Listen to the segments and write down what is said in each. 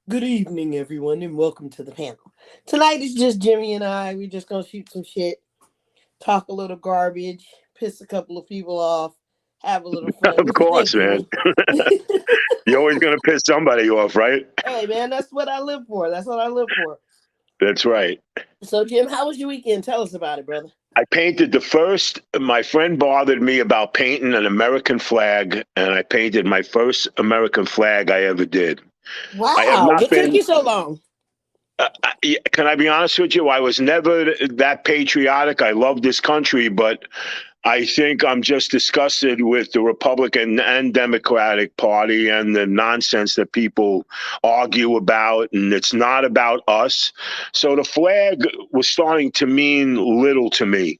Good evening, everyone, and welcome to the panel. Tonight is just Jimmy and I. We're just gonna shoot some shit, talk a little garbage, piss a couple of people off, have a little fun. Of What you course, think, man. Jimmy? You're always going to piss somebody off, right? Hey, man, that's what I live for. That's what I live for. That's right. So, Jim, how was your weekend? Tell us about it, brother. I painted the first, my friend bothered me about painting an American flag, and I painted my first American flag I ever did. I have Wow, not what took been, you so long? can I be honest with you? I was never that patriotic. I love this country, but I think I'm just disgusted with the Republican and Democratic Party and the nonsense that people argue about, and it's not about us. So the flag was starting to mean little to me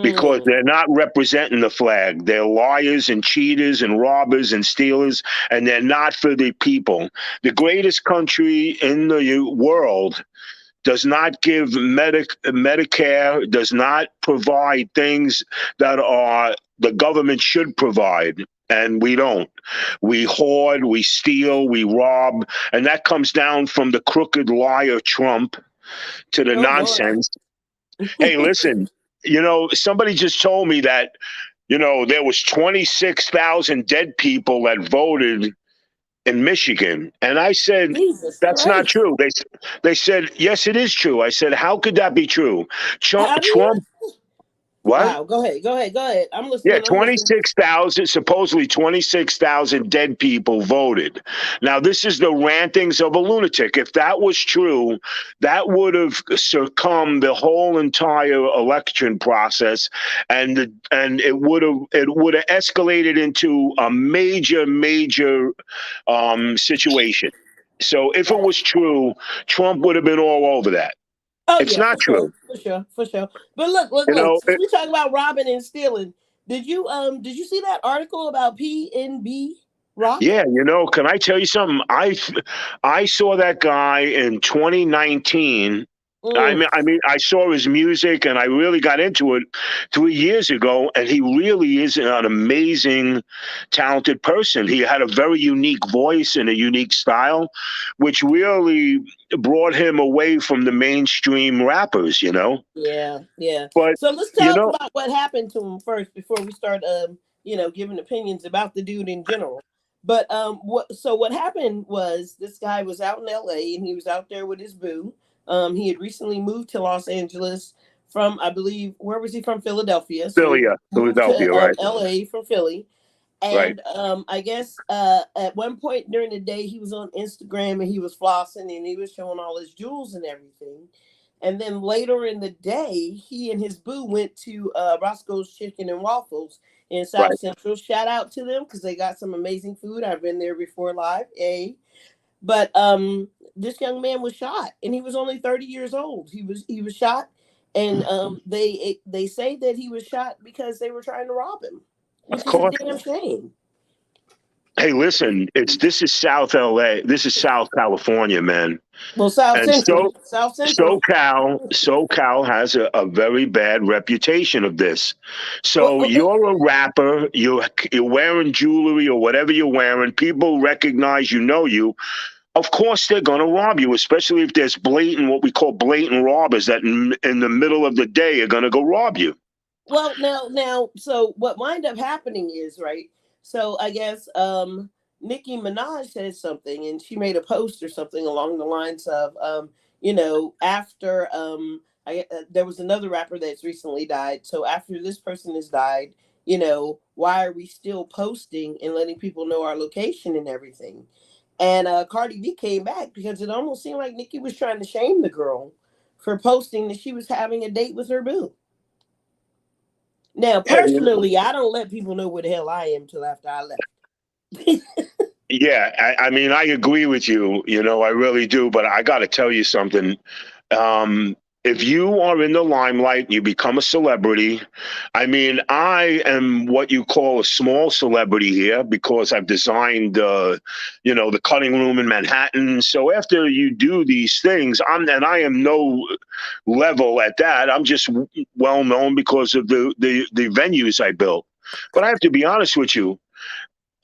because Mm, they're not representing the flag. They're liars and cheaters and robbers and stealers, and they're not for the people. The greatest country in the world does not give Medicare, does not provide things that are the government should provide. And we don't. We hoard, we steal, we rob. And that comes down from the crooked liar Trump to the oh boy. nonsense. Hey, listen, somebody just told me that, there was 26,000 dead people that voted in Michigan. And I said, Jesus that's not Christ. true. They said, yes, it is true. I said, how could that be true? How do you? Trump, what? Wow, go ahead, go ahead, go ahead. I'm Yeah, listening, I'm listening. 26,000, supposedly 26,000 dead people voted. Now, this is the rantings of a lunatic. If that was true, that would have succumbed the whole entire election process, and it would have escalated into a major situation. So if it was true, Trump would have been all over that. Oh It's yeah, not for sure, true. for sure, for sure. But look, look, You look. know, Since we talk about robbing and stealing, did you see that article about PNB Rock? Yeah, can I tell you something? I saw that guy in 2019. I Mm. mean, I mean, I saw his music and I really got into it 3 years ago. And he really is an amazing, talented person. He had a very unique voice and a unique style, which really brought him away from the mainstream rappers. Yeah, yeah. But So let's you talk know, about what happened to him first before we start, giving opinions about the dude in general. But what happened was this guy was out in L.A. and he was out there with his boo. He had recently moved to Los Angeles from, I believe, where was he from? Philadelphia. So he moved to Philadelphia, right, L.A. from Philly. right. And I guess at one point during the day, he was on Instagram and he was flossing and he was showing all his jewels and everything. And then later in the day, he and his boo went to Roscoe's Chicken and Waffles in South Right. Central. Shout out to them because they got some amazing food. I've been there before live. But this young man was shot, and he was only 30 years old. He was shot, and they say that he was shot because they were trying to rob him, Of which is a course. damn shame. Hey, listen, this is South LA. This is South California, man. Well, South And Central, South Central. SoCal has a very bad reputation of this. Well, So you're a rapper, you're wearing jewelry or whatever you're wearing, people recognize you. Of course they're gonna rob you, especially if there's blatant what we call blatant robbers that in the middle of the day are gonna go rob you. Well, now, so what wind up happening is right. So I guess Nicki Minaj said something, and she made a post or something along the lines of, after there was another rapper that's recently died. So after this person has died, why are we still posting and letting people know our location and everything? And Cardi B came back because it almost seemed like Nicki was trying to shame the girl for posting that she was having a date with her boo. Now, Yeah, personally, I don't let people know where the hell I am till after I left. yeah. I mean, I agree with you. I really do. But I got to tell you something. Um, if you are in the limelight, you become a celebrity. I mean, I am what you call a small celebrity here because I've designed, the cutting room in Manhattan. So after you do these things, I am no level at that. I'm just well known because of the venues I built. But I have to be honest with you.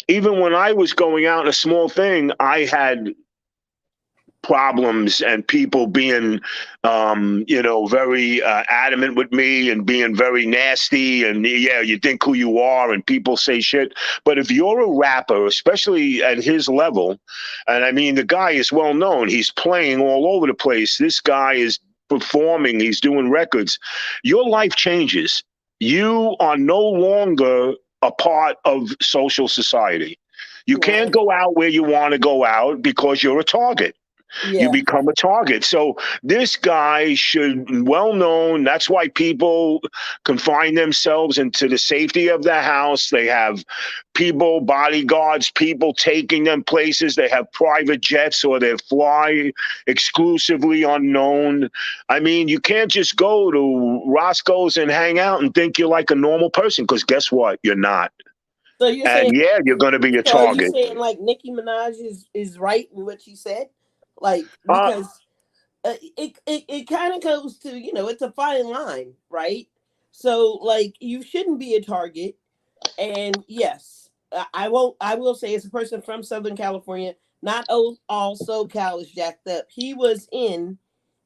Even when I was going out in a small thing, I had problems and people being, very adamant with me and being very nasty. And yeah, you think who you are and people say shit. But if you're a rapper, especially at his level, and I mean, the guy is well known, he's playing all over the place. This guy is performing, he's doing records. Your life changes. You are no longer a part of social society. You can't Right. go out where you want to go out because you're a target. You Yeah. become a target. So this guy should well known. That's why people confine themselves into the safety of their house. They have people, bodyguards, people taking them places. They have private jets or they fly exclusively unknown. I mean, you can't just go to Roscoe's and hang out and think you're like a normal person because guess what? You're not. So you're saying And yeah, you're going to be a so are you target. saying like Nicki Minaj is right in what she said? Like Uh, because it kind of goes to, it's a fine line, right? So like you shouldn't be a target. And yes, I will say as a person from Southern California, not all SoCal is jacked up. He was in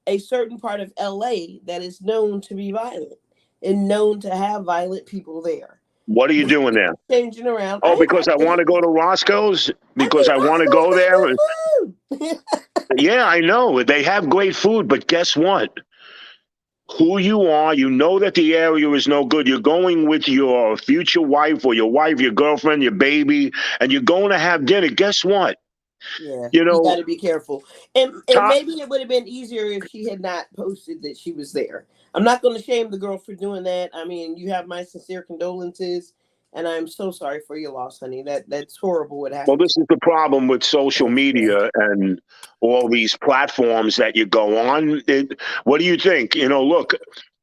a certain part of LA that is known to be violent and known to have violent people there. what are you doing there? Changing around. Oh, because I want to go to Roscoe's? Because I want to go there? I think Roscoe's got good food. Yeah, I know. They have great food, but guess what? Who you are, you know that the area is no good. You're going with your future wife or your wife, your girlfriend, your baby, and you're going to have dinner. Guess what? Yeah, You you got know, to be careful. And top, maybe it would have been easier if she had not posted that she was there. I'm not going to shame the girl for doing that. I mean, you have my sincere condolences, and I'm so sorry for your loss, honey. That's horrible what well, happened this to is the problem with social you. Yeah. media and all these platforms that you go on. What do you think? Look,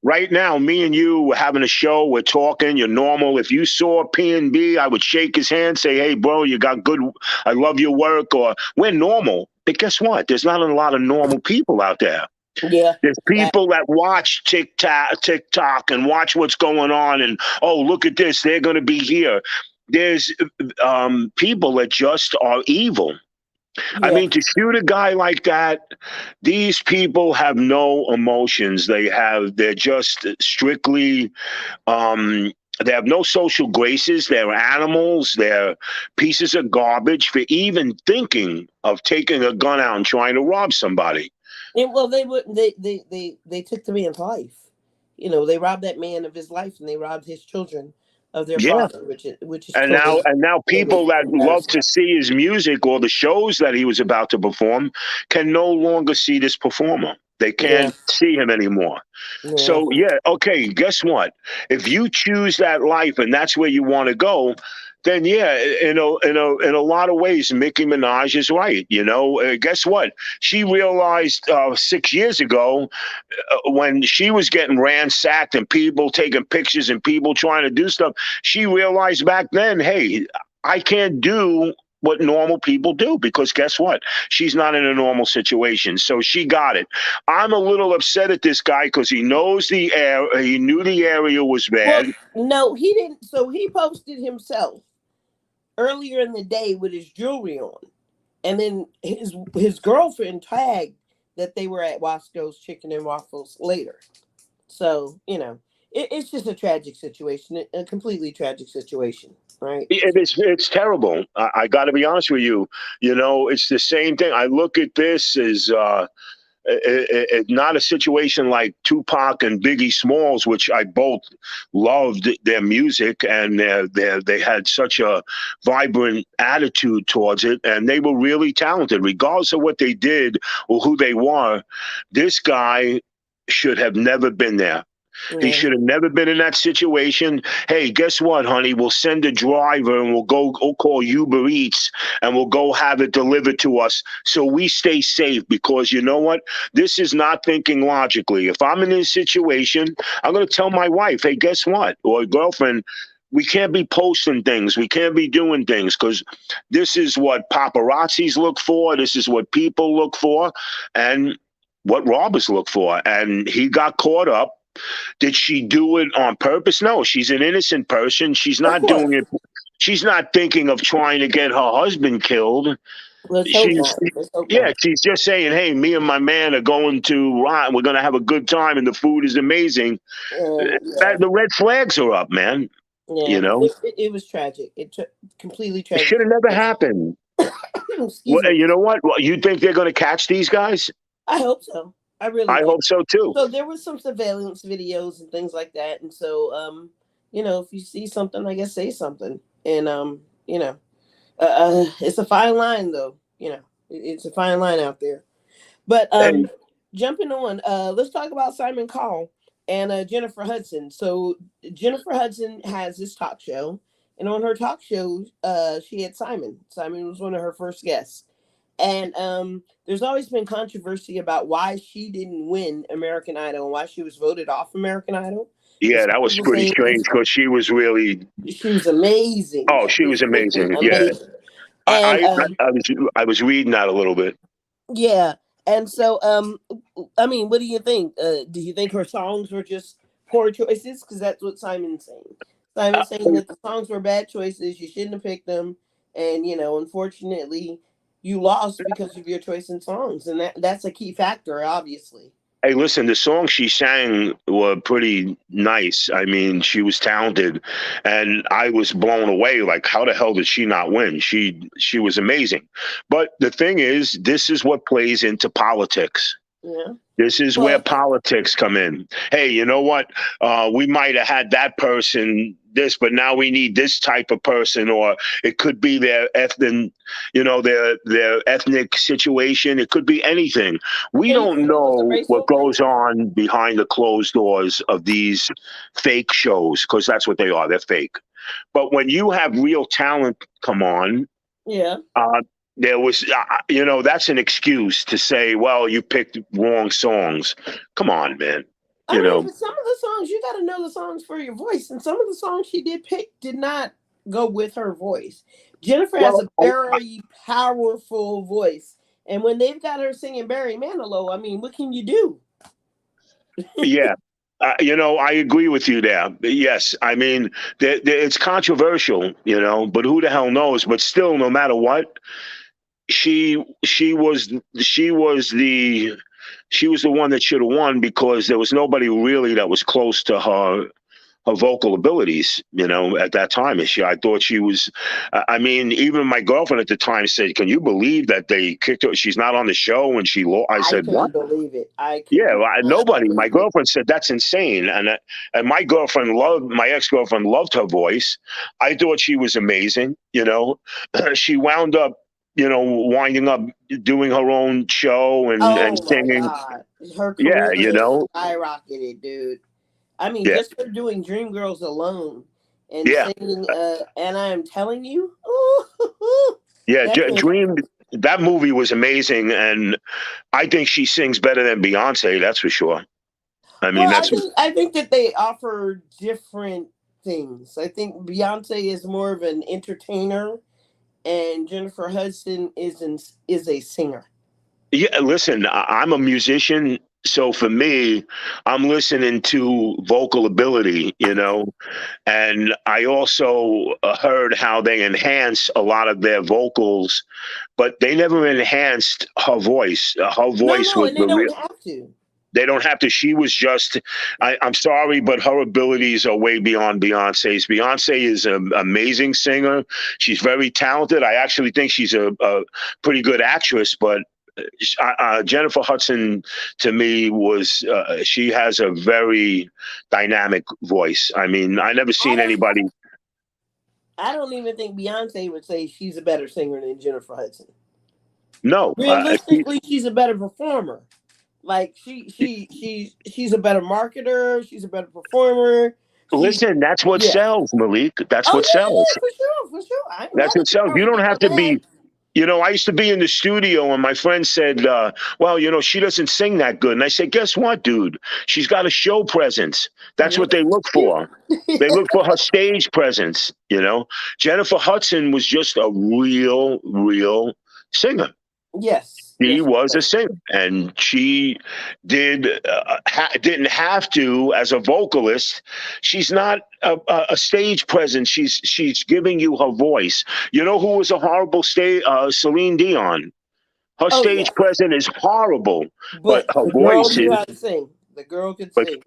right now, me and you were having a show. We're talking. You're normal. If you saw PNB, I would shake his hand, say, "Hey, bro, you got good. I love your work." Or we're normal. But guess what? There's not a lot of normal people out there. Yeah. There's That, people that watch TikTok, and watch what's going on, and oh, look at this, they're going to be here. There's people that just are evil. I yeah. mean, to shoot a guy like that, these people have no emotions. They're just strictly, they have no social graces. They're animals. They're pieces of garbage for even thinking of taking a gun out and trying to rob somebody. And well, they would. They took the man's life. They robbed that man of his life, and they robbed his children of their Yeah. father, which is And totally, now totally people that love embarrassing. to see his music or the shows that he was about to perform can no longer see this performer. They Yeah. can't see him anymore. Yeah. So yeah, okay, guess what? If you choose that life and that's where you want to go, then yeah, in a lot of ways, Nicki Minaj is right. Guess what? She realized 6 years ago when she was getting ransacked and people taking pictures and people trying to do stuff, she realized back then, hey, I can't do what normal people do because guess what? She's not in a normal situation. So she got it. I'm a little upset at this guy because he knows the air. He knew the area was Well, bad. no, he didn't. So he posted himself earlier in the day with his jewelry on, and then his girlfriend tagged that they were at Wasco's Chicken and Waffles later. So it's just a tragic situation, a completely tragic situation, right? It's terrible. I got to be honest with you. It's the same thing. I look at this as not a situation like Tupac and Biggie Smalls, which I both loved their music and they had such a vibrant attitude towards it, and they were really talented, regardless of what they did or who they were. This guy should have never been there. He Yeah. should have never been in that situation. Hey, guess what, honey? We'll send a driver and we'll call Uber Eats and we'll go have it delivered to us so we stay safe because you know what? This is not thinking logically. If I'm in this situation, I'm going to tell my wife, hey, guess what? Or girlfriend, we can't be posting things. We can't be doing things because this is what paparazzis look for. This is what people look for and what robbers look for. And he got caught up. Did she do it on purpose? No, she's an innocent person. She's Of not course. doing it. She's not thinking of trying to get her husband killed. Let's hope She's not. Let's hope yeah, not. she's just saying, "Hey, me and my man are going to Ron. We're going to have a good time, and the food is amazing." And yeah, That the red flags are up, man. yeah, You know, it was tragic. Completely it tragic. should have never happened. Excuse me. You know what? Well, you think they're going to catch these guys? I hope so. I really I do. hope so too. So there was some surveillance videos and things like that, and so if you see something, I guess say something, and it's a fine line though. It's a fine line out there. But And jumping on, let's talk about Simon Cowell and Jennifer Hudson. So Jennifer Hudson has this talk show, and on her talk show, she had Simon. Simon was one of her first guests, and there's always been controversy about why she didn't win American Idol and why she was voted off American Idol. And yeah, some that was people pretty say strange because she was really. she was amazing. Oh, She she was was freaking amazing. Yeah, amazing. And I was reading that a little bit. yeah, and so I mean, what do you think? Do you think her songs were just poor choices? Because that's what Simon's saying. Uh, Simon's saying that the songs were bad choices. You shouldn't have picked them, and unfortunately, you lost because of your choice in songs, and that's a key factor, obviously. Hey, listen, the songs she sang were pretty nice. I mean, she was talented, and I was blown away. Like, how the hell did she not win? She was amazing. But the thing is, this is what plays into politics. Yeah. This is where Well, politics come in. Hey, you know what? We might have had that person this, but now we need this type of person, or it could be their ethnic, their ethnic situation. It could be anything. We so you don't think it was a know what racial thing? goes on behind the closed doors of these fake shows, because that's what they are. They're fake. But when you have real talent come on, Yeah. uh, there was, that's an excuse to say, well, you picked wrong songs. Come on, man. I You mean, know, but some of the songs you got to know the songs for your voice, and some of the songs she did pick did not go with her voice. Jennifer has well, a very powerful voice, and when they've got her singing Barry Manilow, I mean, what can you do? yeah. I agree with you there. Yes, I mean, it's controversial, but who the hell knows? But still, no matter what, she she was she was the she was the one that should have won because there was nobody really that was close to her vocal abilities, at that time. I thought she was, I mean, even my girlfriend at the time said, can you believe that they kicked her? She's not on the show and I I said, what? couldn't believe it. I could Yeah, not nobody. My believe it. girlfriend said that's insane, and my ex girlfriend loved her voice. I thought she was amazing. She wound up, winding up doing her own show and Oh my singing. god, her Yeah, career has skyrocketed, dude. I mean, yeah, just for doing Dreamgirls alone and yeah. singing, and I am telling you, Yeah, that man. Dream. That movie was amazing, and I think she sings better than Beyonce. That's for sure. I mean, Well, that's I think that they offer different things. I think Beyonce is more of an entertainer, and Jennifer Hudson is a singer. yeah. Listen, I'm a musician, so for me, I'm listening to vocal ability, and I also heard how they enhance a lot of their vocals, but they never enhanced her voice. Her No, voice no, was and they the real. don't have to. They don't have to. She was just. I'm sorry, but her abilities are way beyond Beyonce's. Beyonce is an amazing singer. She's very talented. I actually think she's a pretty good actress. But Jennifer Hudson, to me, was she has a very dynamic voice. I mean, I never I seen don't. anybody. I don't even think Beyonce would say she's a better singer than Jennifer Hudson. No, Realistically, she's a better performer. Like she's a better marketer. She's a better performer. She listen. That's what Yeah. sells, Malik. That's Oh what sells. yeah, for sure, for sure. I ain't That's mad what at you sells. trying You to don't get have that to bag. be. I used to be in the studio and my friend said, well, she doesn't sing that good. And I said, guess what, dude? She's got a show presence. That's Yeah. what they look for. They look for her stage presence. Jennifer Hudson was just a real singer. Yes. She Yes, was a singer, and she didn't have to as a vocalist. She's not a stage presence. She's giving you her voice. You know who was a horrible stage? Celine Dion. Her oh stage yeah, presence is horrible, but but her the girl voice knew is. how to sing. The girl could But sing.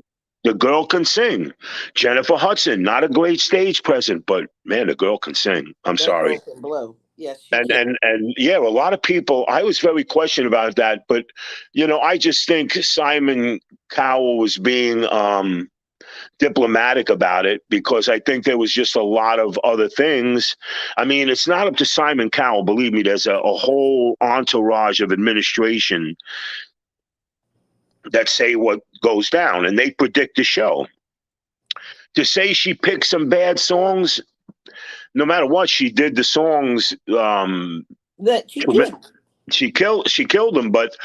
the girl can sing. Jennifer Hudson, not a great stage presence, but man, the girl can sing. I'm That girl sorry. can blow. Yes, she And can. and and yeah, a lot of people. I was very questioned about that, but I just think Simon Cowell was being diplomatic about it because I think there was just a lot of other things. I mean, it's not up to Simon Cowell. Believe me, there's a whole entourage of administration that say what goes down, and they predict the show. To say she picked some bad songs, no matter what, she did the songs. That she can. She killed them, but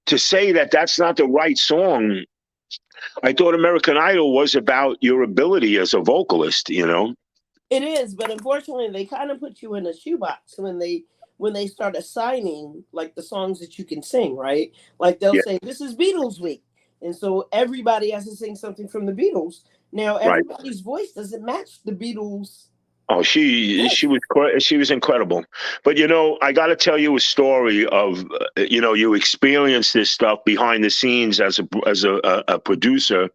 to say that that's not the right song, I thought American Idol was about your ability as a vocalist. It is, but unfortunately, they kind of put you in a shoebox when they start assigning like the songs that you can sing, right? Like they'll Yeah, say this is Beatles week, and so everybody has to sing something from the Beatles. Now right. everybody's voice doesn't match the Beatles. Oh, she was incredible. But I got to tell you a story of you experience this stuff behind the scenes as a producer.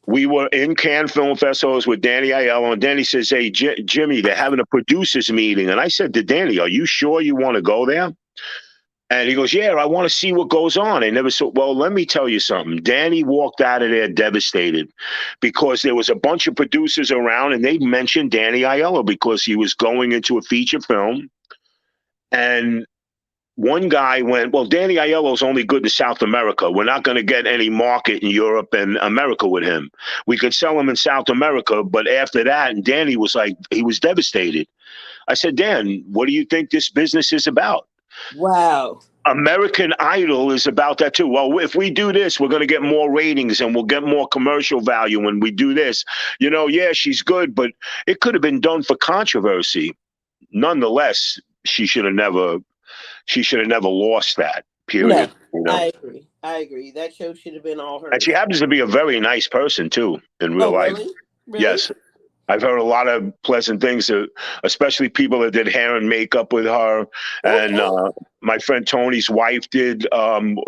We were in Cannes Film Festivals with Danny Aiello, and Danny says, "Hey, Jimmy, they're having a producers meeting." And I said to Danny, "Are you sure you want to go there?" And he goes, "Yeah, I want to see what goes on." I never saw. Well, let me tell you something. Danny walked out of there devastated because there was a bunch of producers around, and they mentioned Danny Aiello because he was going into a feature film. And one guy went, "Well, Danny Aiello's only good in South America. We're not going to get any market in Europe and America with him. We could sell him in South America, but after that," and Danny was like, he was devastated. I said, "Dan, what do you think this business is about?" Wow. American Idol is about that too. Well, if we do this, we're going to get more ratings and we'll get more commercial value when we do this. Yeah, she's good, but it could have been done for controversy. Nonetheless, she should have never lost that. No, Period. I agree. I agree. That show should have been all And she hers. happens to be a very nice person too in real Oh, life. really? Really? Yes, I've heard a lot of pleasant things, especially people that did hair and makeup with her. And Okay. my friend Tony's wife did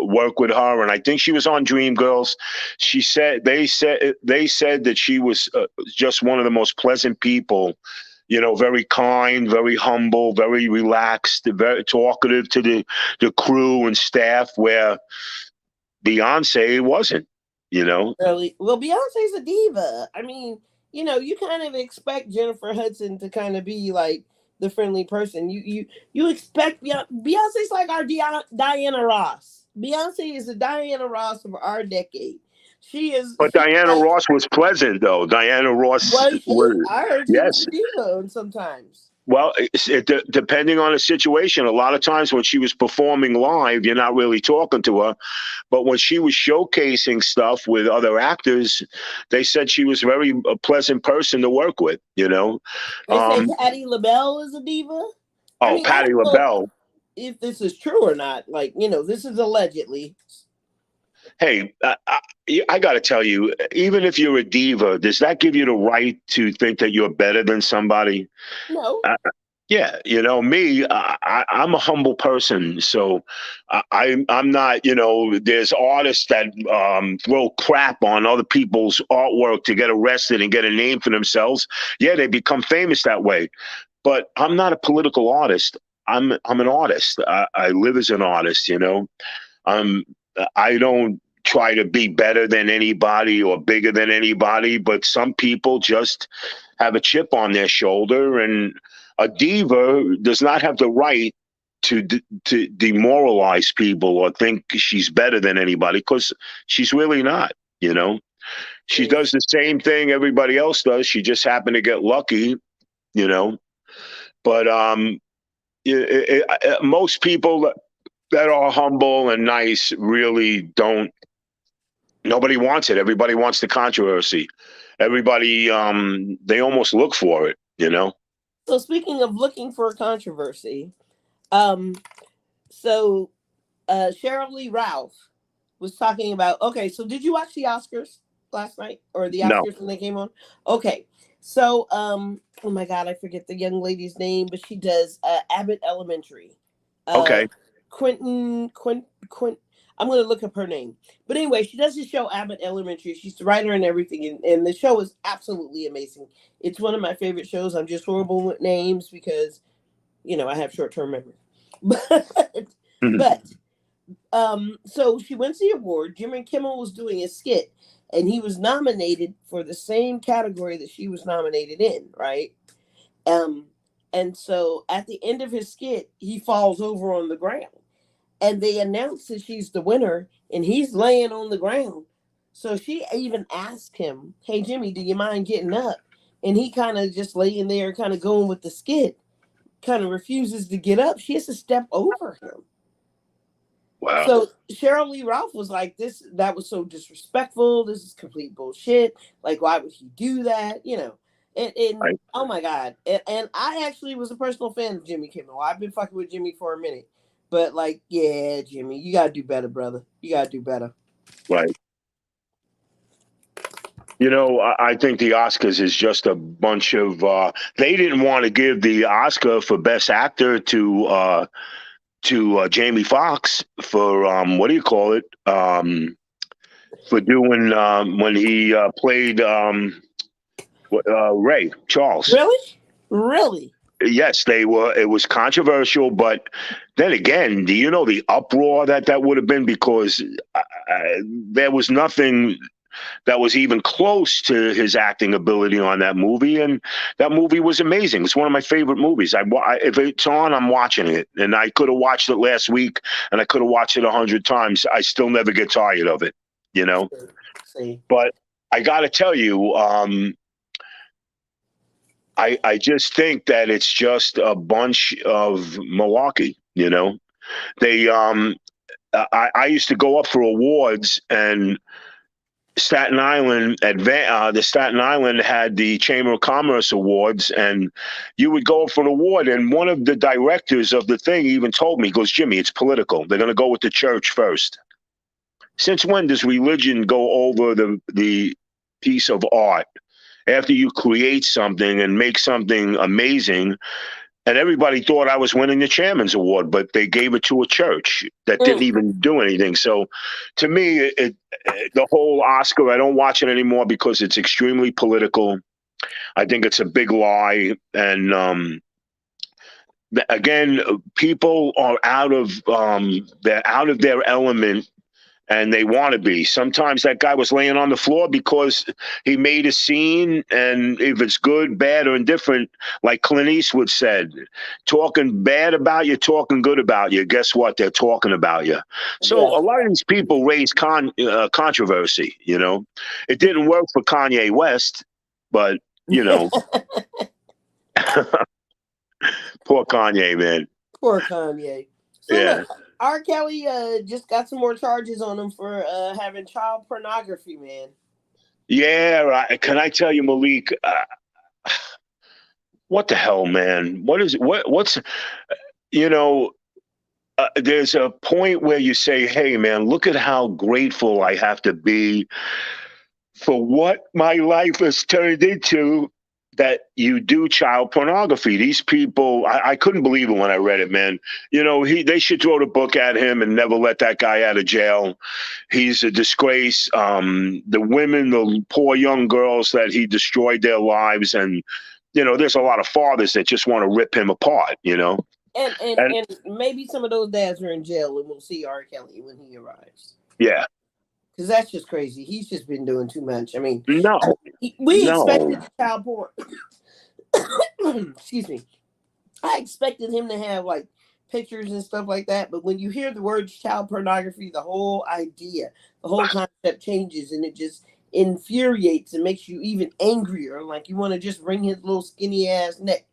work with her, and I think she was on Dreamgirls. They said that she was just one of the most pleasant people. Very kind, very humble, very relaxed, very talkative to the crew and staff. Where Beyonce wasn't. You know, Really? Well, Beyonce's a diva. I mean, you kind of expect Jennifer Hudson to kind of be like the friendly person. You expect Beyonce's like our Diana Ross. Beyonce is the Diana Ross of our decade. She is. but She's Diana like, Ross was pleasant, though. Diana Ross was she? was, I heard she was yes. a diva sometimes. Well, depending on the situation, a lot of times when she was performing live, you're not really talking to her. But when she was showcasing stuff with other actors, they said she was very a pleasant person to work with. They say Um, Patti LaBelle is a diva. I oh, mean, I Patti don't know LaBelle. if this is true or not. Like, this is allegedly. Hey, I got to tell you, even if you're a diva, does that give you the right to think that you're better than somebody? No. Yeah, me, I'm a humble person, so I'm not. There's artists that throw crap on other people's artwork to get arrested and get a name for themselves. Yeah, they become famous that way. But I'm not a political artist. I'm an artist. I live as an artist. Um, I don't try to be better than anybody or bigger than anybody, but some people just have a chip on their shoulder, and a diva does not have the right to demoralize people or think she's better than anybody because she's really not. She does the same thing everybody else does. She just happened to get lucky. You know, but most people that are humble and nice really don't. Nobody wants it. Everybody wants the controversy. Everybody, they almost look for it. So speaking of looking for a controversy, um, so Cheryl Lee Ralph was talking about. Okay, so did you watch the Oscars last night or the No. Oscars when they came on? Okay, so oh my God, I forget the young lady's name, but she does Abbott Elementary. Uh, Okay. Quint. I'm gonna look up her name, but anyway, she does the show Abbott Elementary. She's the writer and everything, and the show is absolutely amazing. It's one of my favorite shows. I'm just horrible with names because I have short term memory, but Mhm. but so she wins the award. Jimmy Kimmel was doing a skit, and he was nominated for the same category that she was nominated in, right? Um, and so at the end of his skit, he falls over on the ground, and they announce that she's the winner, and he's laying on the ground. So she even asked him, "Hey Jimmy, do you mind getting up?" And he kind of just laying there, kind of going with the skit, kind of refuses to get up. She has to step over him. Wow. So Cheryl Lee Ralph was like, "This that was so disrespectful. This is complete bullshit. Like, why would he do that?" And Right. oh my God. And I actually was a personal fan of Jimmy Kimmel. I've been fucking with Jimmy for a minute. But like, yeah, Jimmy, you gotta do better, brother. You gotta do better. Right. I think the Oscars is just a bunch of. They didn't want to give the Oscar for Best Actor to Jamie Foxx for what do you call it? For doing when he played Ray Charles. Really? Really? Yes, they were. It was controversial, but then again, do you know the uproar that would have been because there was nothing that was even close to his acting ability on that movie, and that movie was amazing. It's one of my favorite movies. If it's on, I'm watching it, and I could have watched it last week, and I could have watched it 100 times. I still never get tired of it, you know. See. But I got to tell you, I just think that it's just a bunch of malarkey. They I used to go up for awards and the Staten Island had the Chamber of Commerce Awards, and you would go for an award. And one of the directors of the thing even told me, he goes, Jimmy, it's political. They're going to go with the church first. Since when does religion go over the piece of art? After you create something and make something amazing, and everybody thought I was winning the chairman's award, but they gave it to a church that didn't Mm. even do anything. So, to me, the whole Oscar, I don't watch it anymore because it's extremely political. I think it's a big lie, and again, people are they're out of their element and they want to be. Sometimes that guy was laying on the floor because he made a scene, and if it's good, bad, or indifferent, like Clint Eastwood said, talking bad about you, talking good about you, guess what? They're talking about you. So Yeah. a lot of these people raise controversy. It didn't work for Kanye West, but poor Kanye, man. Poor Kanye. So Yeah. look, R. Kelly just got some more charges on him for having child pornography, man. Yeah, right. Can I tell you, Malik? What the hell, man? What's you know? There's a point where you say, "Hey, man, look at how grateful I have to be for what my life has turned into." That you do child pornography. These people, I couldn't believe it when I read it, man. They should throw the book at him and never let that guy out of jail. He's a disgrace. The women, the poor young girls that he destroyed their lives, and there's a lot of fathers that just want to rip him apart. And And maybe some of those dads are in jail, and we'll see R. Kelly when he arrives. yeah, Because that's just crazy. He's just been doing too much. I mean, no, we no, expected child porn. Excuse me. I expected him to have like pictures and stuff like that, but when you hear the words child pornography, the whole idea, the whole concept changes, and it just infuriates and makes you even angrier. Like you want to just wring his little skinny ass neck,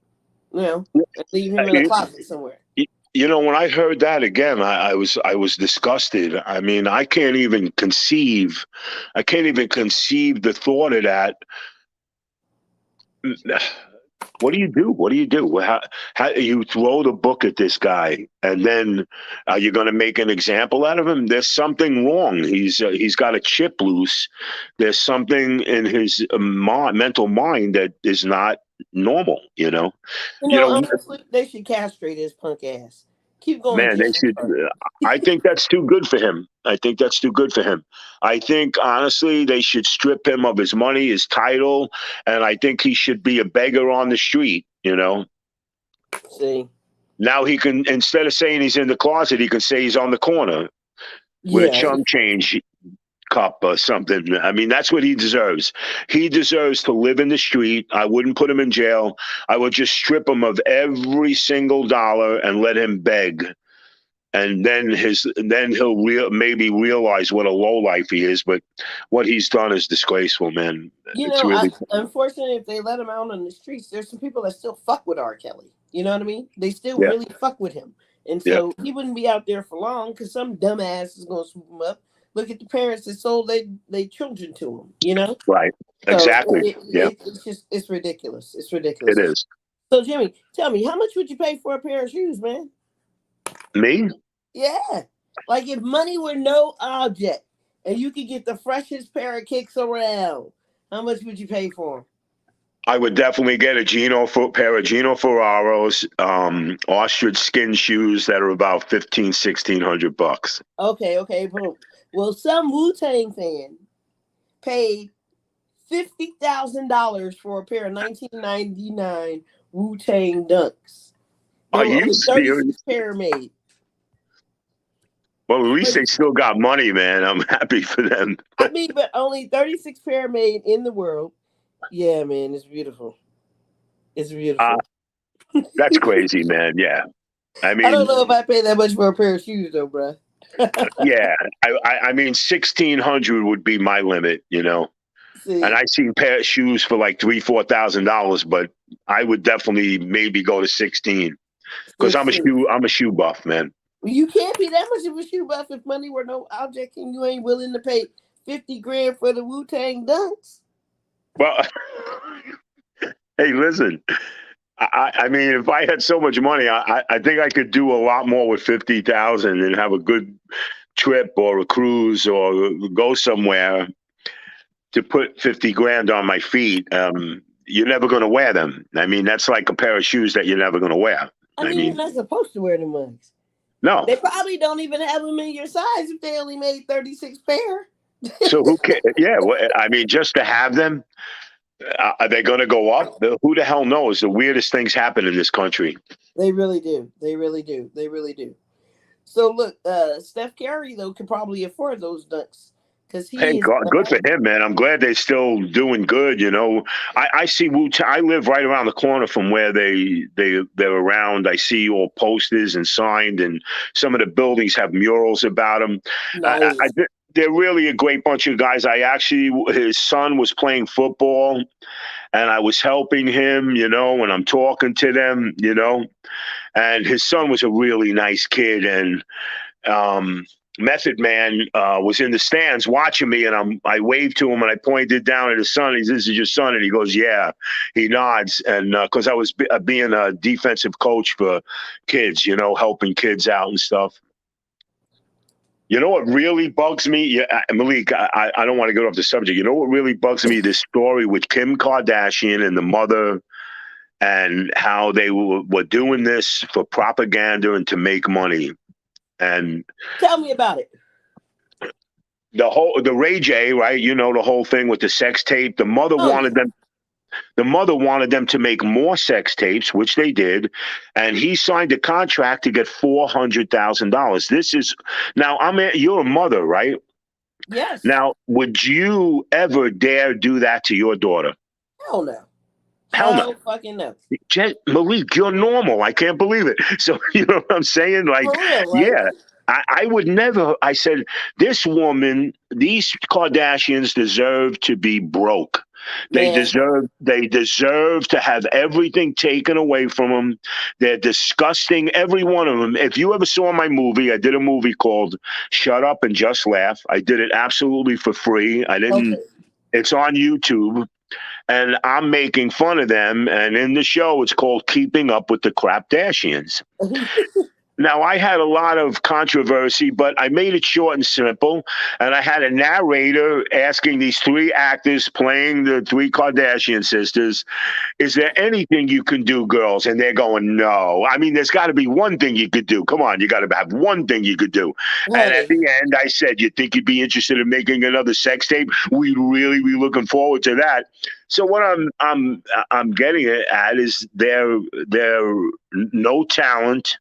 and leave him in a closet somewhere. When I heard that again, I was disgusted. I mean, I can't even conceive. I can't even conceive the thought of that. What do you do? What do you do? How you throw the book at this guy, and then are you going to make an example out of him? There's something wrong. He's got a chip loose. There's something in his mental mind that is not normal. You You know, know, honestly, they should castrate his punk ass. Keep going, man, they Jimmy. should. I think that's too good for him. I think that's too good for him. I think honestly, they should strip him of his money, his title, and I think he should be a beggar on the street. See, Now he can, instead of saying he's in the closet, he can say he's on the corner with a yeah, chum change cup or something. I mean, that's what he deserves. He deserves to live in the street. I wouldn't put him in jail. I would just strip him of every single dollar and let him beg. And then he'll maybe realize what a lowlife he is. But what he's done is disgraceful, man. you It's know, really unfortunately, if they let him out on the streets, there's some people that still fuck with R. Kelly. You know what I mean? They still yeah, really fuck with him, and yeah, so he wouldn't be out there for long because some dumbass is going to swoop him up. Look at the parents that sold their children to him. You know, right, so exactly. Yeah, it's just it's ridiculous. It's it ridiculous. is. So Jimmy, tell me, how much would you pay for a pair of shoes, man? Me? Yeah, like if money were no object and you could get the freshest pair of kicks around, how much would you pay for them? I would definitely get pair of Gino Ferraros, ostrich skin shoes that are about 1,500-1,600 bucks. Okay, okay, boom. Well, some Wu Tang fan paid $50,000 for a pair of 1999 Wu Tang Dunks. Are There were you only 36 serious? pair made. Well, at least they 30, still got money, man. I'm happy for them. I mean, but only 36 pair made in the world. Yeah, man, it's beautiful. It's Uh, beautiful. that's crazy, man. Yeah. I I don't mean, know if I pay that much for a pair of shoes, though, bro. yeah. I mean, 1,600 would be my limit. And See, I seen pair of shoes for like $3,000-$4,000, but I would definitely maybe go to 16 because six, six. I'm a shoe buff, man. You can't be that much of a shoe buff if money were no object and you ain't willing to pay 50 grand for the Wu Tang Dunks. Well, hey, listen. I mean, if I had so much money, I think I could do a lot more with 50,000 and have a good trip or a cruise or go somewhere to put 50 grand on my feet. You're never going to wear them. I mean, that's like a pair of shoes that you're never going to wear. I I mean, you're mean, not supposed to wear the mugs. no. They probably don't even have them in your size if they only made 36 pair. So who cares? Yeah, well, I mean, just to have them, are they going to go up? Who the hell knows? The weirdest things happen in this country. They really do. They really do. They really do. So look, Steph Curry though could probably afford those dunks because Hey, he is. good for him, man. I'm glad they're still doing good. I see Wu. I live right around the corner from where they're around. I see all posters and signed, and some of the buildings have murals about them. Nice. They're really a great bunch of guys. His son was playing football, and I was helping him, and I'm talking to them. And his son was a really nice kid, and Method Man was in the stands watching me, and I waved to him and I pointed down at his son. He says, "This is your son," and he goes, "Yeah." He nods, and because I was being a defensive coach for kids, helping kids out and stuff. You know what really bugs me? Yeah, Malik, I don't want to get off the subject. You know what really bugs me? This story with Kim Kardashian and the mother, and how they were doing this for propaganda and to make money. And Tell me about it. the Ray J, right? The whole thing with the sex tape. Oh yeah. The mother wanted them to make more sex tapes, which they did, and he signed a contract to get $400,000. This is now. You're a mother, right? Yes. Now, would you ever dare do that to your daughter? Hell no. Hell no. Hell fucking no. Malik, you're normal. I can't believe it. So, you know what I'm saying? Like, For real, right? yeah, I would never. I said, these Kardashians deserve to be broke. Man. They deserve to have everything taken away from them. They're disgusting, every one of them. If you ever saw my movie, I did a movie called Shut Up and Just Laugh. I did it absolutely for free. I Okay. didn't. It's on YouTube. and I'm making fun of them. And in the show, it's called Keeping Up with the Crapdashians. Now, I had a lot of controversy, but I made it short and simple. And I had a narrator asking these three actors playing the three Kardashian sisters, is there anything you can do, girls? And they're going, no. I mean, there's got to be one thing you could do. Come on, you got to have one thing you could do. And at Honey, the end, I said, you think you'd be interested in making another sex tape? We'd really be looking forward to that. So what I'm getting at is they're no talent,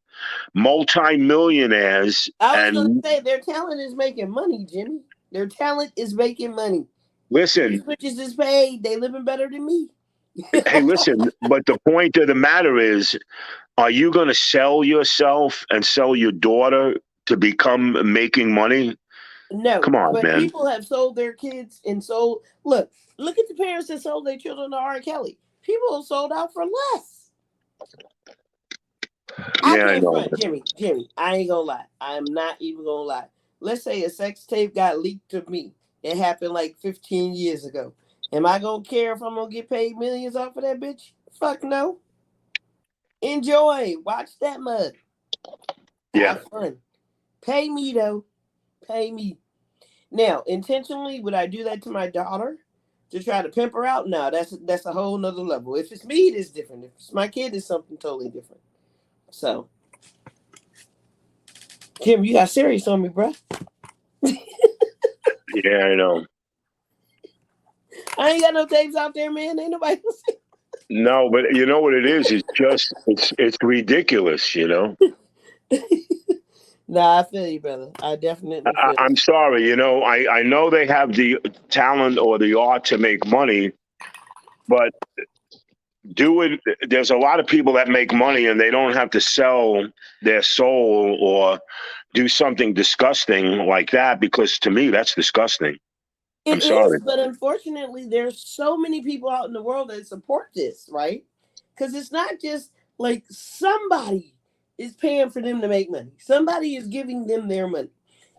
multi-millionaires, I was gonna and say their talent is making money, Jimmy. Their talent is making money. These listen, bitches is paid. They living better than me. hey, listen, but the point of the matter is, are you going to sell yourself and sell your daughter to become making money? No, Come on, but man. people have sold their kids and sold. Look at the parents that sold their children to R. Kelly. People have sold out for less. I Yeah, I can't know. front, Jimmy. I ain't gonna lie. I'm not even gonna lie. Let's say a sex tape got leaked to me. It happened like 15 years ago. Am I gonna care if I'm gonna get paid millions off of that bitch? Fuck no. Enjoy. Watch that mug. Yeah. Have fun. Pay me though. Pay me. Now, intentionally, would I do that to my daughter to try to pimp her out? No, that's a whole nother level. If it's me, it's different. If it's my kid, it's something totally different. So, Kim, you got serious on me, bro. Yeah, I know. I ain't got no tapes out there, man. Ain't nobody gonna No, but you know what it is? It's just it's ridiculous, you know. see. Nah, I feel you, brother. I definitely feel I'm you. sorry, you know, I know they have the talent or the art to make money, but do it. There's a lot of people that make money and they don't have to sell their soul or do something disgusting like that, because to me that's disgusting. I'm It is, sorry. but unfortunately, there's so many people out in the world that support this, right? Because it's not just like somebody is paying for them to make money. Somebody is giving them their money.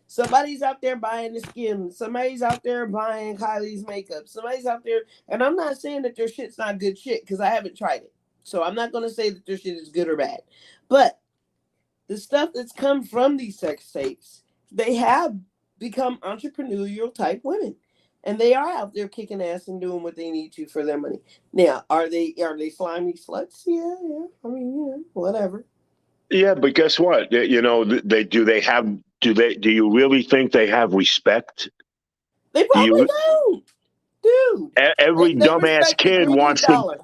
Somebody's out there buying the skin. Somebody's out there buying Kylie's makeup. Somebody's out there, and I'm not saying that their shit's not good shit because I haven't tried it. So I'm not going to say that their shit is good or bad. But the stuff that's come from these sex tapes, they have become entrepreneurial type women. And they are out there kicking ass and doing what they need to for their money. Now, are they slimy sluts? Yeah, yeah. I mean, whatever. Yeah, but guess what? You know, they have do you really think they have respect? They Do probably you don't, dude. every They dumbass respect the kid greedy wants to dollar.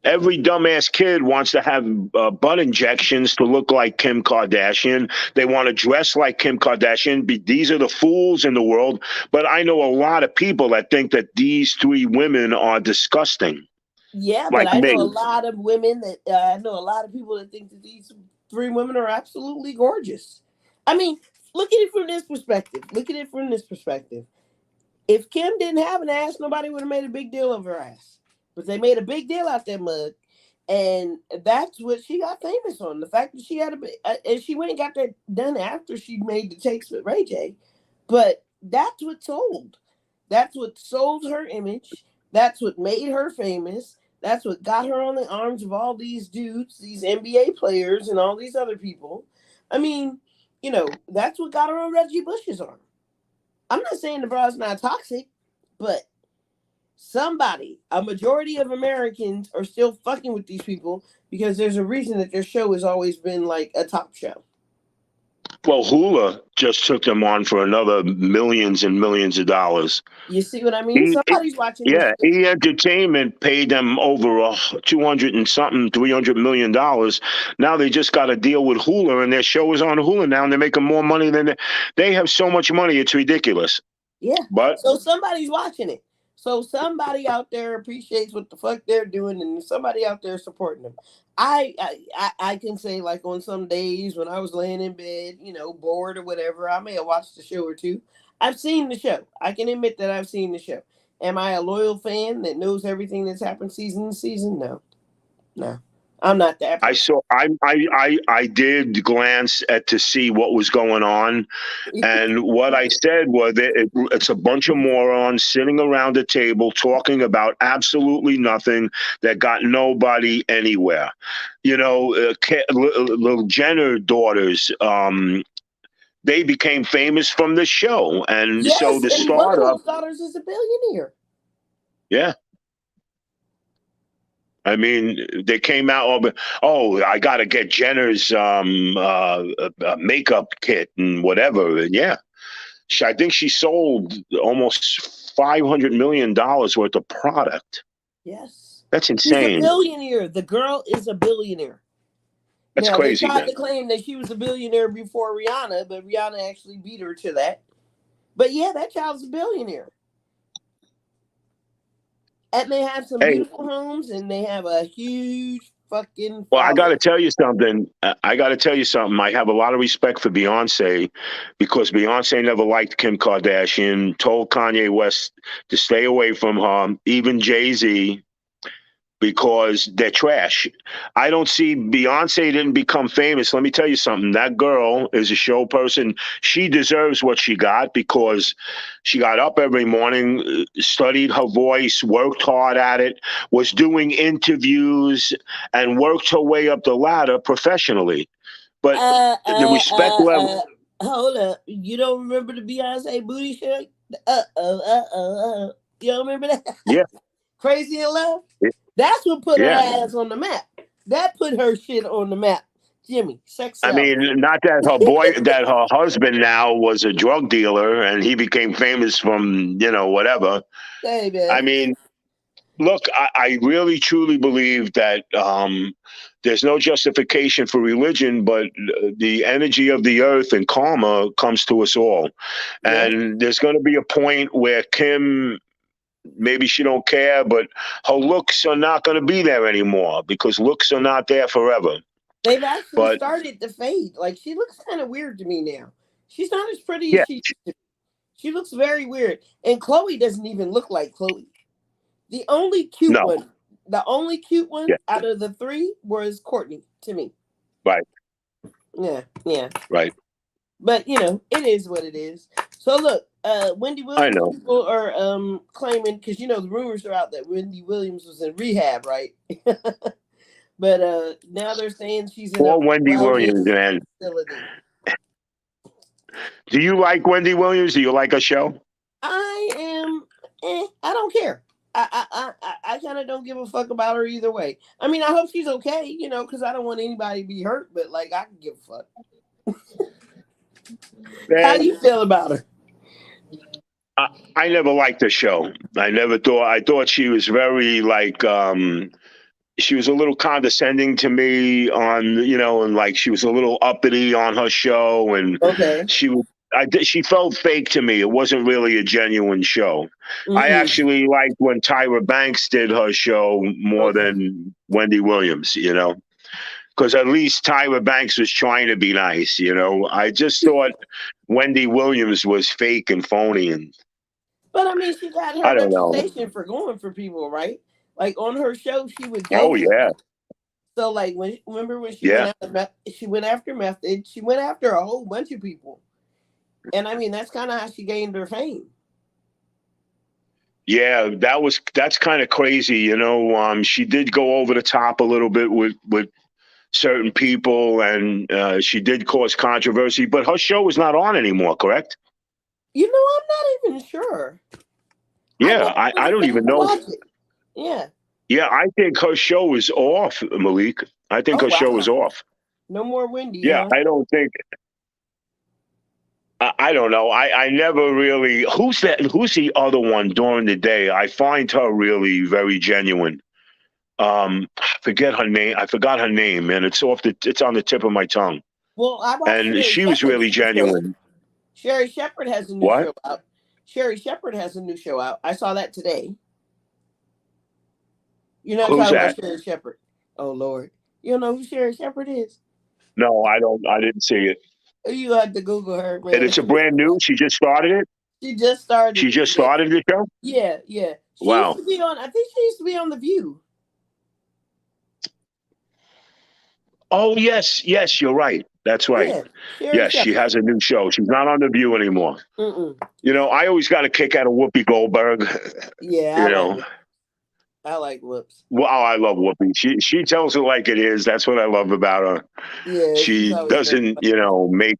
every dumbass kid wants to have butt injections to look like Kim Kardashian. They want to dress like Kim Kardashian. These are the fools in the world. But I know a lot of people that think that these three women are disgusting, Yeah, but like I know a me. lot of women that I know a lot of people that think that these three women are absolutely gorgeous. I mean, look at it from this perspective. Look at it from this perspective. If Kim didn't have an ass, nobody would have made a big deal of her ass. But they made a big deal out that mug, and that's what she got famous on. The fact that she had and she went and got that done after she made the takes with Ray J. But that's what sold. That's what sold her image. That's what made her famous. That's what got her on the arms of all these dudes, these NBA players, and all these other people. I mean, that's what got her on Reggie Bush's arm. I'm not saying the bra's not toxic, but a majority of Americans are still fucking with these people because there's a reason that their show has always been like a top show. Well, Hula just took them on for another millions and millions of dollars. You see what I mean? E, Somebody's watching this yeah, shit. E Entertainment paid them over 200 and something, $300 million. Now they just got a deal with Hula, and their show is on Hula now, and they're making more money than they have. So much money, it's ridiculous. Yeah. But So somebody's watching it. So somebody out there appreciates what the fuck they're doing, and somebody out there supporting them. I can say like on some days when I was laying in bed, bored or whatever, I may have watched a show or two. I've seen the show. I can admit that I've seen the show. Am I a loyal fan that knows everything that's happened season to season? No, no. I'm not that I person. saw. I did glance at to see what was going on, and what I said was that it's a bunch of morons sitting around a table talking about absolutely nothing that got nobody anywhere. You know, little Jenner daughters. They became famous from the show, and so Yes, the and one of startup. those daughters is a billionaire. Yeah. I mean, they came out. Oh, I got to get Jenner's makeup kit and whatever. And yeah, I think she sold almost $500 million worth of product. Yes. That's She's a insane. billionaire. The girl is a billionaire. That's Now, they crazy, tried man. to claim that she was a billionaire before Rihanna, but Rihanna actually beat her to that. But yeah, that child's a billionaire. And they have some Hey, beautiful homes and they have a huge fucking well, I got to following. tell you something. I got to tell you something. I have a lot of respect for Beyonce because Beyonce never liked Kim Kardashian, told Kanye West to stay away from her. Even Jay-Z, because they're trash. I don't see Beyonce didn't become famous. Let me tell you something. That girl is a show person. She deserves what she got because she got up every morning, studied her voice, worked hard at it, was doing interviews, and worked her way up the ladder professionally. But Uh, the uh, respect uh, level, uh. Hold up. You don't remember the Beyonce booty shake? You don't remember that? yeah, Crazy in Love? That's what put her yeah. ass on the map. That put her shit on the map. Jimmy, sex I sells. mean, not that her husband now was a drug dealer and he became famous from, whatever. Hey, man. I mean, look, I really truly believe that there's no justification for religion, but the energy of the earth and karma comes to us all. Yeah. And there's going to be a point where Kim, maybe she don't care, but her looks are not going to be there anymore because looks are not there forever. They've actually But started to fade. Like, she looks kind of weird to me now. She's not as pretty as yeah, she used to be. She looks very weird. And Chloe doesn't even look like Chloe. The only cute no, one, the only cute one yeah, out of the three was Courtney to me. right, Yeah, yeah. right. But it is what it is. So look, Wendy I Williams know. people are claiming, because the rumors are out that Wendy Williams was in rehab, right? But now they're saying she's in a Poor Wendy Williams, wellness man. facility. Do you like Wendy Williams? Do you like her show? I am. I don't care. I kind of don't give a fuck about her either way. I mean, I hope she's okay, because I don't want anybody to be hurt. But like, I can give a fuck. How do Man, you feel about her? I, I never liked the show. I thought she was very like she was a little condescending to me and like she was a little uppity on her show, and Okay. she felt fake to me. It wasn't really a genuine show. I Mm-mm. actually liked when Tyra Banks did her show more Okay. than Wendy Williams, because at least Tyra Banks was trying to be nice. I just thought Wendy Williams was fake and phony, and But I mean, she got her I don't know. reputation for going for people, right? Like on her show, she would go Oh for yeah, people. So like remember when she went yeah. after she went after Method, she went after a whole bunch of people, and I mean that's kind of how she gained her fame. Yeah, that's kind of crazy. She did go over the top a little bit with certain people, and she did cause controversy. But her show is not on anymore, correct? I'm not even sure. I Yeah, never I really don't paid even to know. watch it. Yeah. Yeah, I think her show is off, Malik. I think Oh her show is wow. off. No more Wendy, Yeah, huh? I don't think. I don't know. I never really. Who's that? Who's the other one during the day? I find her really very genuine. I forget her name. I forgot her name, and it's on the tip of my tongue. Well, I watched And Sherry she was Shepherd's really new show. genuine. Sherry Shepherd has a new What? show out. Sherry Shepherd has a new show out. I saw that today. You're not Who's talking about that? Sherry Shepherd. Oh Lord. You don't know who Sherry Shepherd is? No, I don't. I didn't see it. You had to Google her, And man. it's a brand new. She just started it. She just started She it. just Yeah. started the show. Yeah, yeah. She used Wow. to be on, I think she used to be on The View. Oh yes, yes, you're right. That's right. Yeah, Sherry Yes, she Shepherd. has a new show. She's not on The View anymore. Mm-mm. I always got a kick out of Whoopi Goldberg. Yeah, You I like know, it. I like Whoops. well, I love Whoopi. She tells it like it is. That's what I love about her. Yeah, she's She always very doesn't, funny. make.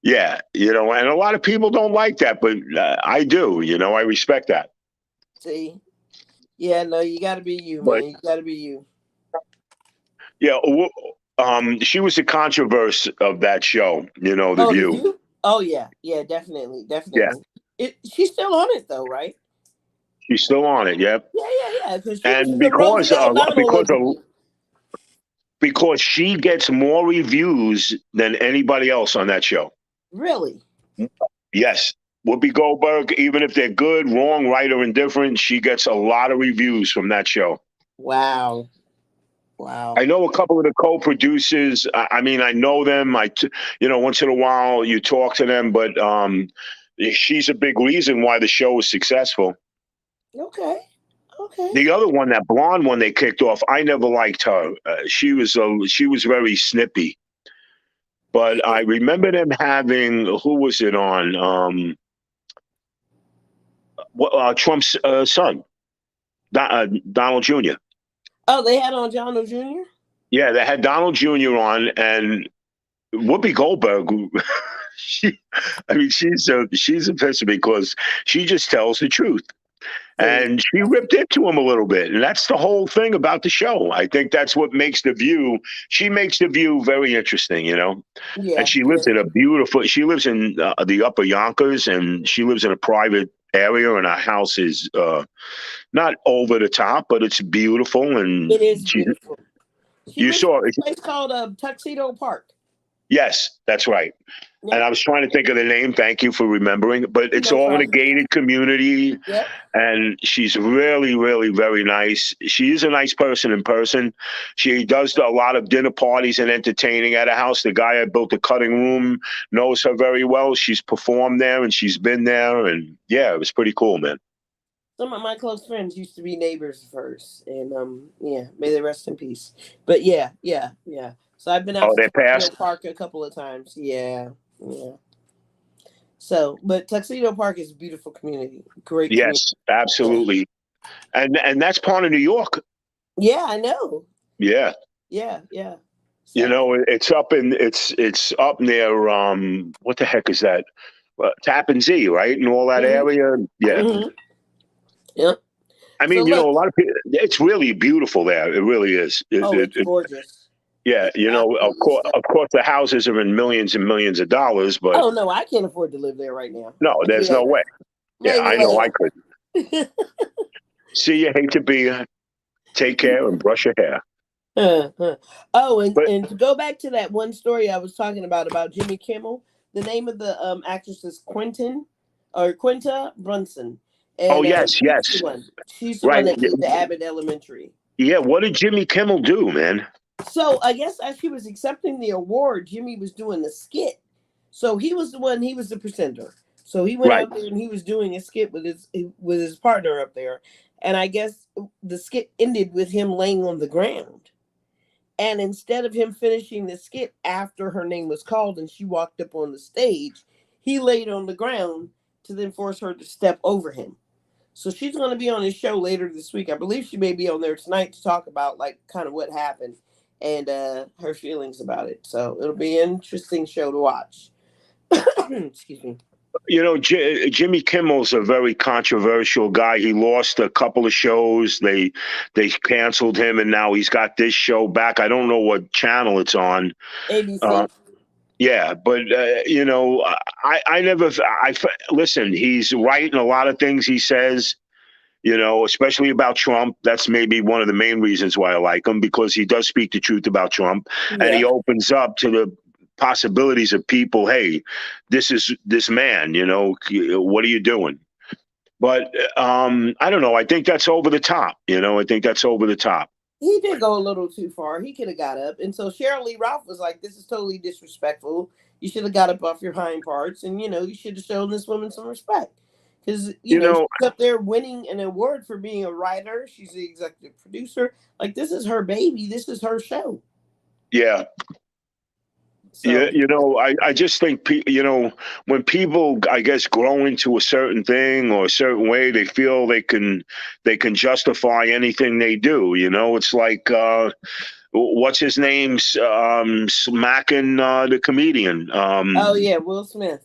Yeah, and a lot of people don't like that, but I do. I respect that. See, yeah, no, you got to be you, But man. You got to be you. yeah, she was the controversy of that show. The Oh, the View. View. Oh yeah, yeah, definitely, Yeah, definitely. She's still on it though, right? she's still on it. Yep, Yeah, yeah, yeah. Because she was and the Roosevelt O'Donnell because of the View. because she gets more reviews than anybody else on that show. Really? Yes. Whoopi Goldberg, even if they're good, wrong, right, or indifferent, she gets a lot of reviews from that show. Wow, I wow. know a couple of the co-producers. I mean, I know them. Once in a while you talk to them, but she's a big reason why the show is successful. Okay, okay. The other one, that blonde one they kicked off, I never liked her. She was very snippy. But I remember them having, who was it on? Trump's son, Donald Jr. Oh, they had on John O. Jr. Yeah, they had Donald Jr. on, and Whoopi Goldberg. she, I mean, she's a pisser because she just tells the truth, There you and she go. ripped into him a little bit, and that's the whole thing about the show. I think that's what makes the View. She makes the View very interesting. And Yeah, she yeah. lives in a beautiful. She lives in the Upper Yonkers, and she lives in a private area, and her house is not over the top, but it's beautiful. And It is beautiful. She you lives in saw it. a place called Tuxedo Park. Yes, that's right. And Yep. I was trying to think of the name. Thank you for remembering. But it's No all in a problem. gated community, Yep. and she's really, really very nice. She is a nice person in person. She does a lot of dinner parties and entertaining at a house. The guy I built the cutting room knows her very well. She's performed there and she's been there, and yeah, it was pretty cool, man. Some of my close friends used to be neighbors of hers, and yeah, may they rest in peace. But yeah, yeah, yeah. So I've been out Oh, to they Tuxedo passed. Park a couple of times. Yeah, yeah. So, but Tuxedo Park is a beautiful community, great community. Yes, Yeah, absolutely. And that's part of New York. yeah, I know. Yeah. Yeah, yeah. So, It's up near what the heck is that? Tappan Zee, right? And all that hmm area. Yeah. hmm yep. I So mean, look, a lot of people. It's really beautiful there. It really is. oh, it's gorgeous. Yeah. It's absolutely Of stunning. course, the houses are in millions and millions of dollars, but Oh no, I can't afford to live there right now. no, Maybe there's no later. way. Yeah, Maybe I know I later. could. See, you hate to be. Take care and brush your hair. Uh-huh. Oh, But and to go back to that one story I was talking about Jimmy Kimmel, the name of the actress is Quinta Brunson, oh and yes, she's the yes, one. She's the one right. that did the Abbott Elementary. Yeah. What did Jimmy Kimmel do, man? So I guess as she was accepting the award, Jimmy was doing the skit. So he was the one. He was the presenter. So he went Right. out there and he was doing a skit with his partner up there, and I guess the skit ended with him laying on the ground. And instead of him finishing the skit after her name was called and she walked up on the stage, he laid on the ground to then force her to step over him. So she's going to be on his show later this week. I believe she may be on there tonight to talk about like kind of what happened and her feelings about it. So it'll be an interesting show to watch. Excuse me. Jimmy Kimmel's a very controversial guy. He lost a couple of shows. They canceled him, and now he's got this show back. I don't know what channel it's on. Uh, ABC. yeah, but I never. Listen. He's right in a lot of things he says. Especially about Trump. That's maybe one of the main reasons why I like him, because he does speak the truth about Trump, and he Yep. opens up to the possibilities of people. Hey, this is this man. What are you doing? But I don't know. I think that's over the top. I think that's over the top. He did go a little too far. He could have got up. And so Cheryl Lee Ralph was like, this is totally disrespectful. You should have got up off your hind parts and, you should have shown this woman some respect. Because, You know, she's up there winning an award for being a writer. She's the executive producer. Like, this is her baby. This is her show. Yeah. Yeah, So I just think, when people, I guess, grow into a certain thing or a certain way, they feel they can justify anything they do. It's like, what's his name's smacking the comedian. oh yeah, Will Smith.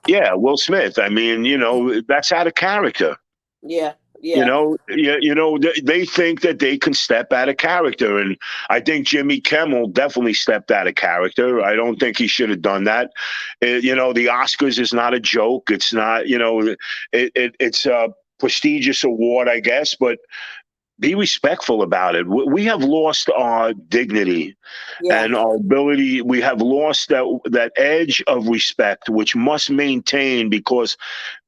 Yeah, Will Smith. I mean, that's out of character. Yeah, yeah, They think that they can step out of character, and I think Jimmy Kimmel definitely stepped out of character. I don't think he should have done that. The Oscars is not a joke. It's not. It's a prestigious award, I guess, but be respectful about it. We have lost our dignity yeah. and our ability. We have lost that edge of respect, which must maintain, because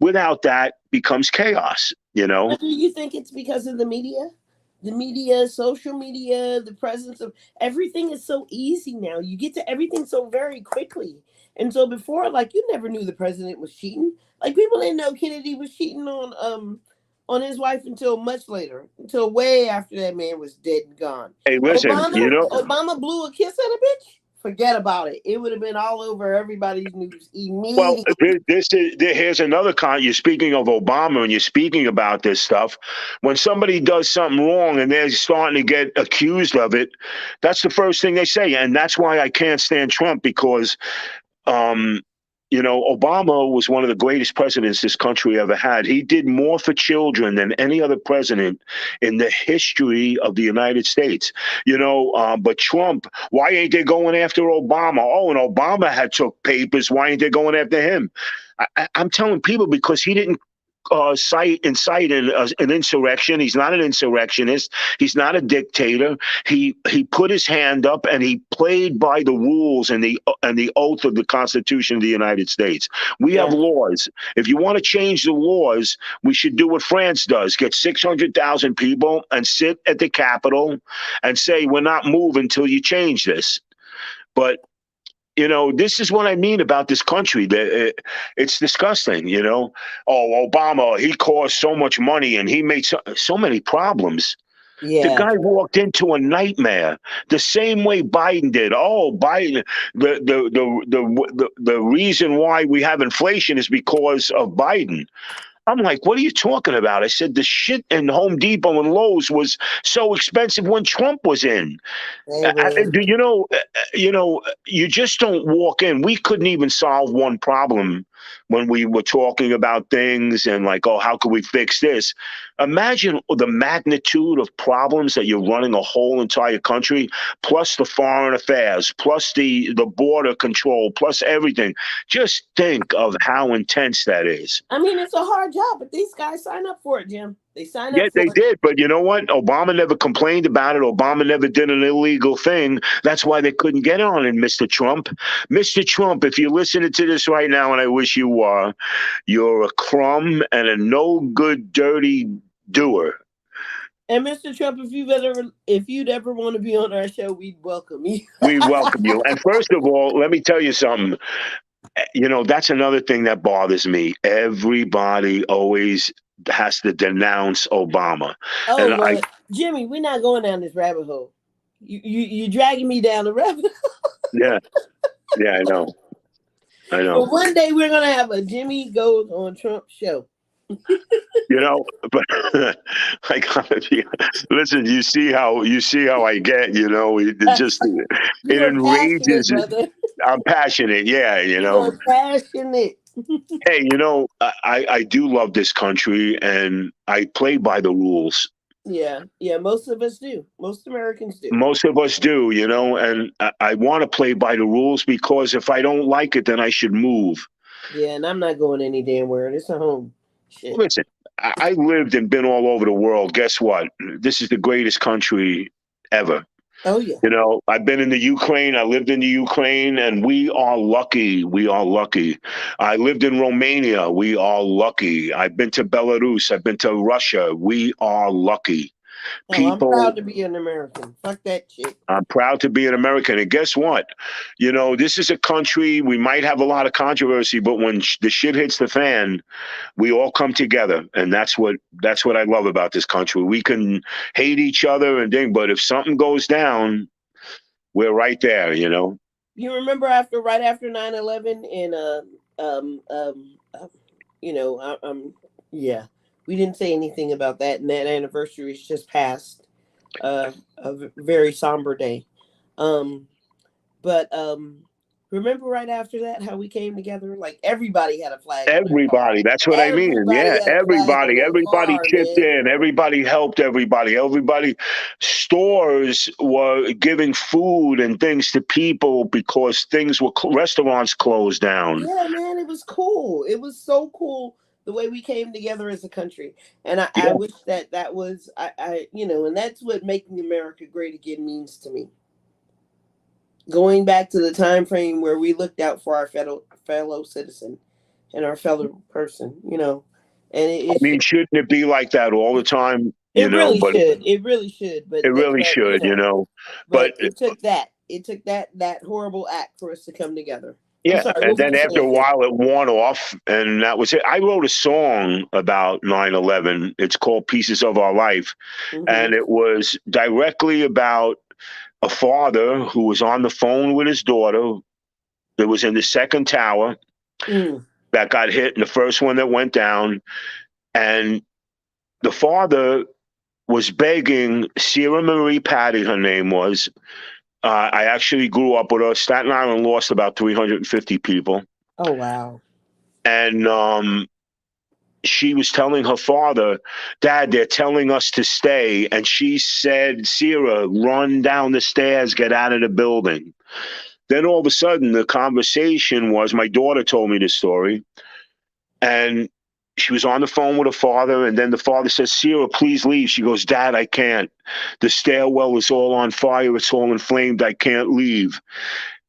without that becomes chaos. But do you think it's because of the media? The media, social media, the presence of everything is so easy now. You get to everything so very quickly. And so before, like you never knew the president was cheating. Like people didn't know Kennedy was cheating on his wife until much later, until way after that man was dead and gone. Hey, listen, Obama blew a kiss at a bitch. Forget about it. It would have been all over everybody's news well, immediately. here's another You're speaking of Obama and you're speaking about this stuff. When somebody does something wrong and they're starting to get accused of it, that's the first thing they say. And that's why I can't stand Trump, because um, Obama was one of the greatest presidents this country ever had. He did more for children than any other president in the history of the United States. But Trump, why ain't they going after Obama? Oh, and Obama had took papers. Why ain't they going after him? I'm telling people, because he didn't incite an insurrection. He's not an insurrectionist. He's not a dictator. He put his hand up and he played by the rules and the oath of the Constitution of the United States. We have Yeah. laws. If you want to change the laws, we should do what France does: get 600,000 people and sit at the Capitol and say, "We're not moving until you change this." But this is what I mean about this country. It's disgusting. Oh, Obama, he caused so much money and he made so many problems. The Yeah. guy walked into a nightmare the same way Biden did. Oh, Biden, the reason why we have inflation is because of Biden. I'm like, what are you talking about? I said, the shit in Home Depot and Lowe's was so expensive when Trump was in. Hey man. Do you just don't walk in. We couldn't even solve one problem when we were talking about things and like, oh, how could we fix this? Imagine the magnitude of problems that you're running a whole entire country, plus the foreign affairs, plus the border control, plus everything. Just think of how intense that is. I mean, it's a hard job, but these guys sign up for it, Jim. They sign Yeah, up for they it. did. But you know what? Obama never complained about it. Obama never did an illegal thing. That's why they couldn't get on it, Mr. Trump. Mr. Trump, if you're listening to this right now, and I wish you were, you're a crumb and a no good, dirty doer. And Mr. Trump, if you'd ever want to be on our show, we'd welcome you. We welcome you. And first of all, let me tell you something. That's another thing that bothers me. Everybody always has to denounce Obama. Oh And I, well, Jimmy, we're not going down this rabbit hole. You dragging me down the rabbit hole. yeah, yeah, I know. I But know. one day we're gonna have a Jimmy Goes on Trump show. But I gotta be. Listen, you see how I get. It You are passionate, enrages. brother. I'm passionate. Yeah, You are passionate. Hey, I do love this country, and I play by the rules. Yeah, yeah. Most of us do. Most Americans do. Most of us do, and I want to play by the rules, because if I don't like it, then I should move. Yeah, and I'm not going any damn where. It's a home. Shit. Listen, I lived and been all over the world. Guess what? This is the greatest country ever. Oh yeah. I've been in the Ukraine. I lived in the Ukraine, and we are lucky. We are lucky. I lived in Romania. We are lucky. I've been to Belarus. I've been to Russia. We are lucky. Oh, I'm People, proud to be an American. Fuck that shit. I'm proud to be an American. And guess what? This is a country, we might have a lot of controversy, but when the shit hits the fan, we all come together. And that's what I love about this country. We can hate each other and thing, but if something goes down, we're right there, you know. You remember right after 9/11, and um um uh, yeah, we didn't say anything about that, and that anniversary is just past, very somber day. Um, but remember right after that how we came together? Like everybody had a flag on their car. Everybody, that's what I mean. Yeah, Everybody had a flag on their everybody car, chipped man. in. Everybody helped everybody. Everybody, stores were giving food and things to people because things were restaurants closed down. Yeah, man, it was cool. It was so cool the way we came together as a country. And I Yeah, wish that was and that's what making America great again means to me. Going back to the time frame where we looked out for our fellow citizen and our fellow person, and I it's mean, just, shouldn't it be like that all the time? You it know, really but should. It really should. it But really should. You know, but but it took that. It took that horrible act for us to come together. I'm yeah, sorry. and What were then you after a saying, Jay? while it worn off, and that was it. I wrote a song about 9/11. It's called Pieces of Our Life, Mm-hmm. and it was directly about a father who was on the phone with his daughter that was in the second tower Mm, that got hit, and the first one that went down. And the father was begging Sarah Marie Patty, her name was. I actually grew up with her. Staten Island lost about 350 people. oh wow. And she was telling her father, Dad, they're telling us to stay. And she said, Sarah, run down the stairs, get out of the building. Then all of a sudden, the conversation was my daughter told me this story, and she was on the phone with her father. And then the father says, Sarah, please leave. She goes, Dad, I can't. The stairwell is all on fire. It's all inflamed. I can't leave.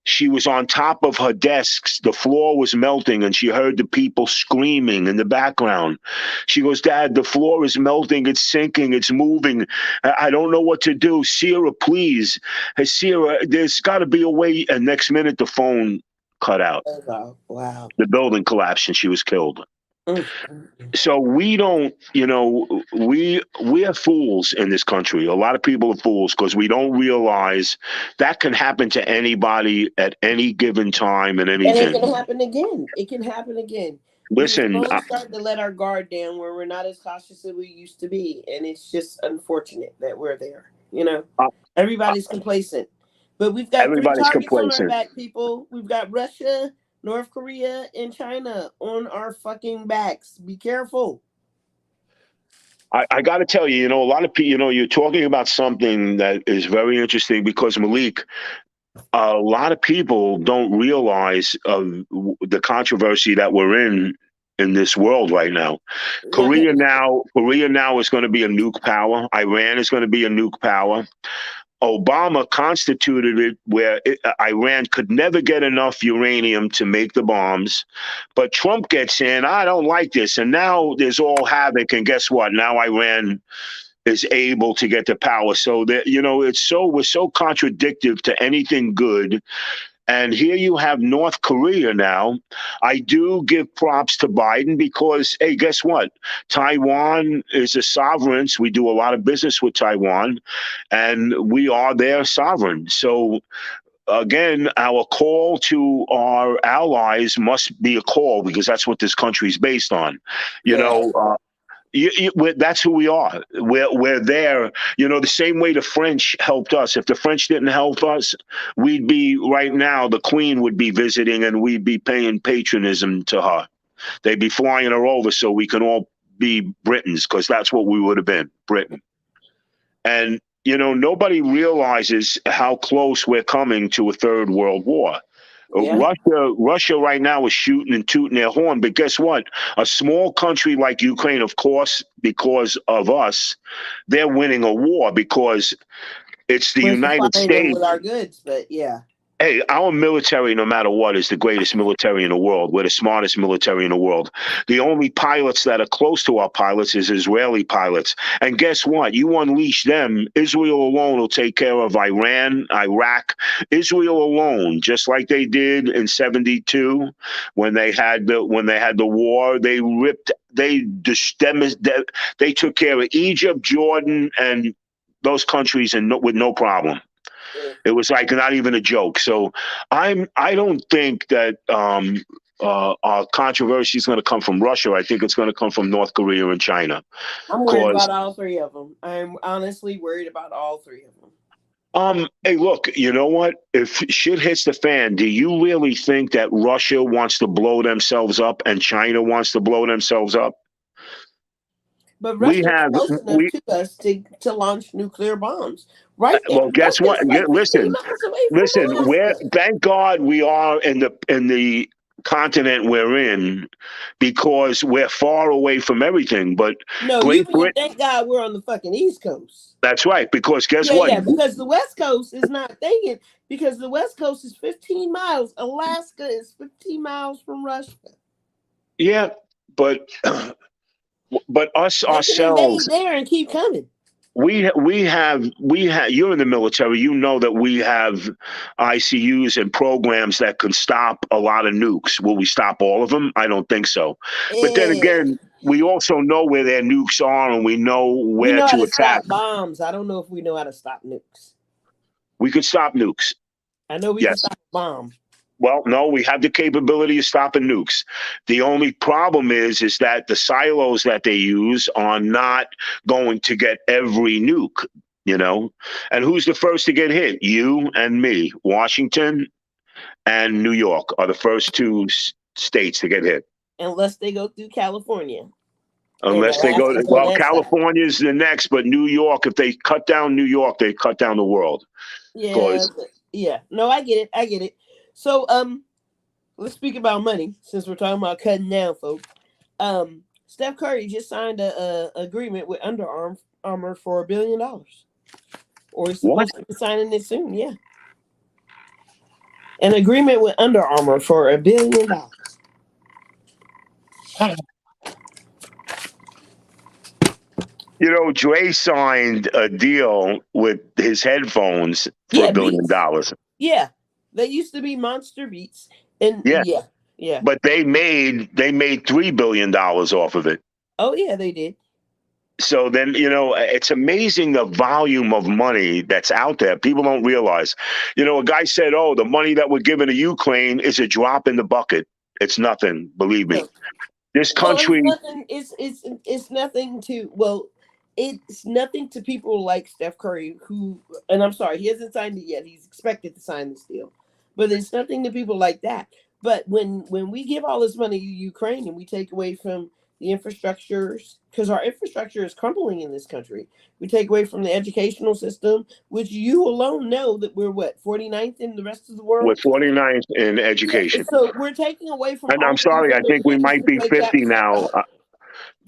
She was on top of her desks. The floor was melting, and she heard the people screaming in the background. She goes, Dad, the floor is melting. It's sinking. It's moving. I don't know what to do. Sarah, please. Hey, Sarah, there's got to be a way. And next minute, the phone cut out. Oh, wow. Wow. The building collapsed, and she was killed. Mm, mm, mm. So we don't, we are fools in this country. A lot of people are fools because we don't realize that can happen to anybody at any given time and And it anything. can happen again. It can happen again. We are Listen, slowly starting to let our guard down where we're not as cautious as we used to be. And it's just unfortunate that we're there. uh, uh, Everybody's complacent. But we've got three everybody's targets on our complacent. back, people. We've got Russia, North Korea, and China on our fucking backs. Be careful. I got to tell you, a lot of people, you're talking about something that is very interesting because Malik, a lot of people don't realize of the controversy that we're in this world right now. Korea now is going to be a nuke power. Iran is going to be a nuke power. Obama constituted it where Iran could never get enough uranium to make the bombs. But Trump gets in, I don't like this. And now there's all havoc. And guess what? Now Iran is able to get the power. So that, we're so contradictory to anything good. And here you have North Korea now. I do give props to Biden because, hey, guess what? Taiwan is a sovereign. We do a lot of business with Taiwan, and we are their sovereign. So, again, our call to our allies must be a call because that's what this country is based on. You Yeah. know, that's who we are. We're there. The same way the French helped us. If the French didn't help us, we'd be right now. The Queen would be visiting, and we'd be paying patronism to her. They'd be flying her over so we can all be Britons, because that's what we would have been, Britain. And nobody realizes how close we're coming to a third world war. Yeah. Russia right now is shooting and tooting their horn, but guess what? A small country like Ukraine, of course, because of us, they're winning a war because it's the We're United supplying them States. with our goods, but yeah. Hey, our military, no matter what, is the greatest military in the world. We're the smartest military in the world. The only pilots that are close to our pilots is Israeli pilots. And guess what? You unleash them, Israel alone will take care of Iran, Iraq. Israel alone, just like they did in '72 when they had the war. They took care of Egypt, Jordan, and those countries with no problem. It was like not even a joke. So I don't think that our controversy is going to come from Russia. I think it's going to come from North Korea and China. I'm worried Cause about all three of them. I'm honestly worried about all three of them. hey, look, you know what? If shit hits the fan, do you really think that Russia wants to blow themselves up and China wants to blow themselves up? But We Russia's have close enough we to us to launch nuclear bombs. Right there. well, guess what? Russia's like 15 Listen, miles away from listen. Where Alaska. thank God we are in the continent we're in because we're far away from everything. But No, you Great mean Britain, thank God we're on the fucking East Coast. that's right. Because guess Yeah, what? yeah, because the West Coast is not thinking, because the West Coast is 15 miles. Alaska is 15 miles from Russia. Yeah, but but us They can ourselves, invade there and keep coming. we have you're in the military, you know that we have ICUs and programs that can stop a lot of nukes. Will we stop all of them? I don't think so. But then Eh, again, we also know where their nukes are and we know we where know how to to attack. stop bombs. I don't know if we know how to stop nukes. We could stop nukes. I know we can Yes. stop a bomb. Well, no, we have the capability of stopping nukes. The only problem is that the silos that they use are not going to get every nuke, you know? And who's the first to get hit? You and me. Washington and New York are the first two states to get hit. Unless they go through California and Unless they go to, Alaska's on well, that side. California's the next, but New York, if they cut down New York, they cut down the world. Yeah, Because yeah. No, I get it. I get it. So, let's speak about money since we're talking about cutting down, folks. Steph Curry just signed a agreement with Armour for $1 billion, or he's what? supposed to be signing it soon. Yeah, an agreement with Under Armour for $1 billion. You know, Dre signed a deal with his headphones for Yeah, $1 billion. Beats. Yeah, they used to be Monster Beats, and Yeah, yeah, yeah. but they made $3 billion off of it. Oh yeah, they did. So then, it's amazing the volume of money that's out there. People don't realize. A guy said, "Oh, the money that we're giving to Ukraine is a drop in the bucket." It's nothing, believe me. No. This Well, it's country, nothing. It's nothing to. Well, it's nothing to people like Steph Curry, who, and I'm sorry, he hasn't signed it yet. He's expected to sign this deal, but it's nothing to people like that. But when we give all this money to Ukraine and we take away from the infrastructures, because our infrastructure is crumbling in this country, we take away from the educational system, which you alone know that we're what 49th in the rest of the we're world. 49th in Yeah, education. so we're taking away from And I'm all the things sorry, that I are think we essential might to be make that 50 move now. up.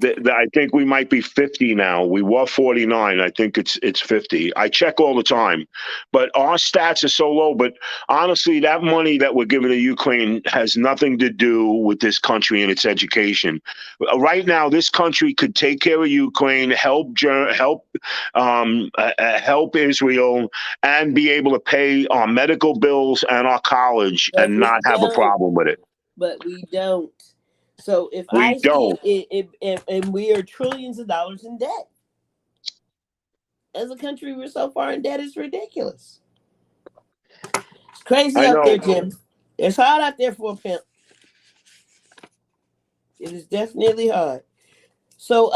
I think we might be 50 now. We were 49. I think it's 50. I check all the time, but our stats are so low. But honestly, that money that we're giving to Ukraine has nothing to do with this country and its education. Right now, this country could take care of Ukraine, help Israel, and be able to pay our medical bills and our college But and we not have a don't. problem with it. But we don't. So if We I see don't. and we are trillions of dollars in debt as a country, we're so far in debt, it's ridiculous. It's crazy I out there, know. Jim. It's hard out there for a pimp. It is definitely hard. So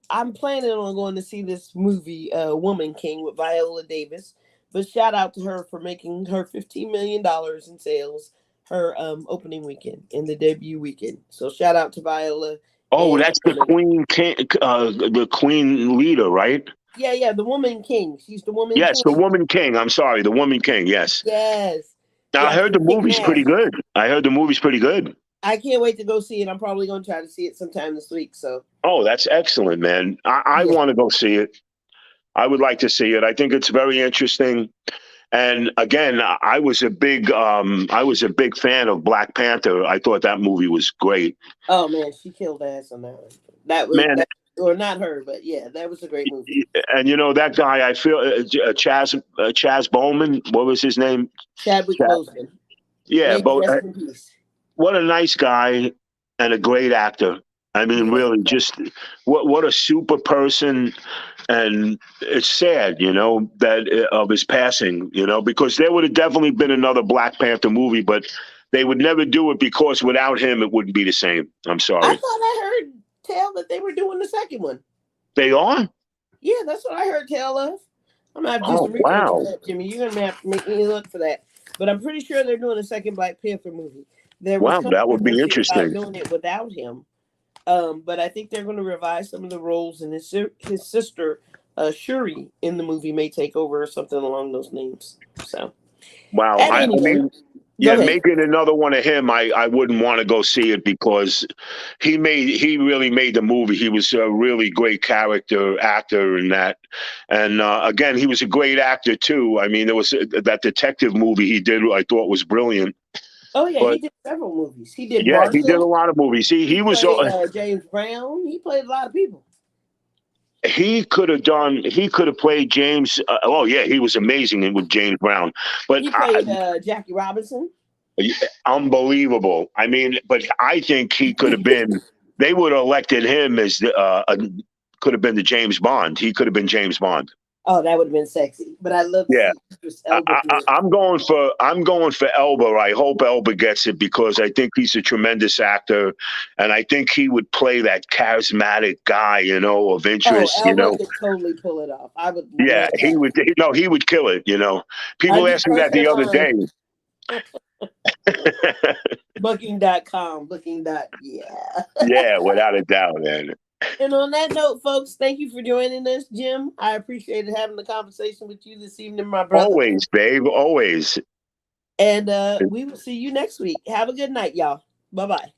I'm planning on going to see this movie, Woman King, with Viola Davis. But shout out to her for making her $15 million in sales her opening weekend in the debut weekend. So shout out to Viola Oh, and that's the Queen King, the Queen leader, right? yeah, yeah, the Woman King. She's the Woman Yes, the King. Woman King. I'm sorry, the Woman King. Yes. Yes. Now I Yeah, heard she's the kicking movie's pretty ass. good. I heard the movie's pretty good. I can't wait to go see it. I'm probably going to try to see it sometime this week. So Oh, that's excellent, man. I yeah. want to go see it. I would like to see it. I think it's very interesting. And again, I was a big fan of Black Panther. I thought that movie was great. Oh man, she killed ass on that one. That was Man, that, or not her, but yeah, that was a great movie. and that guy, I feel Chaz Bowman. What was his name? Chadwick Chaz. Boseman. Yeah, May he but rest in peace. what a nice guy and a great actor. I mean, really, just what a super person, and it's sad, that of his passing, because there would have definitely been another Black Panther movie, but they would never do it because without him, it wouldn't be the same. I'm I sorry. thought I heard tell that they were doing the second one. They are? Yeah, that's what I heard tell of. I'm gonna have to do Oh, some research on wow. that, Jimmy. You're gonna have to make me look for that. But I'm pretty sure they're doing a second Black Panther movie. There was Wow, that would be controversy about interesting. doing it without him. But I think they're going to revise some of the roles, and his sister Shuri in the movie may take over or something along those names. So, Wow. at I any rate, mean, go yeah, ahead. making another one of him, I wouldn't want to go see it because he really made the movie. He was a really great character actor in that, and again, he was a great actor too. I mean, there was that detective movie he did. I thought was brilliant. Oh yeah, But he did several movies. He did yeah, he did a Marshall. lot of movies. He He was played James Brown. He played a lot of people. he could have played James. Oh yeah, he was amazing with James Brown. But He played Jackie Robinson. unbelievable. I mean, but I think he could have been. They would have elected him as could have been the James Bond. He could have been James Bond. Oh, that would have been sexy. But I love to Yeah, see Idris Elba do it. I'm going for Elba. I hope Elba gets it because I think he's a tremendous actor, and I think he would play that charismatic guy, of Oh, interest. Elba could totally pull it off. I would Yeah, love he that. would. No, he would kill it. People I'd be asked me first that the in other line. day. Booking.com. Yeah. Yeah, without a doubt, man. And on that note, folks, thank you for joining us, Jim. I appreciated having the conversation with you this evening, my brother. Always, babe. Always. And we will see you next week. Have a good night, y'all. Bye bye.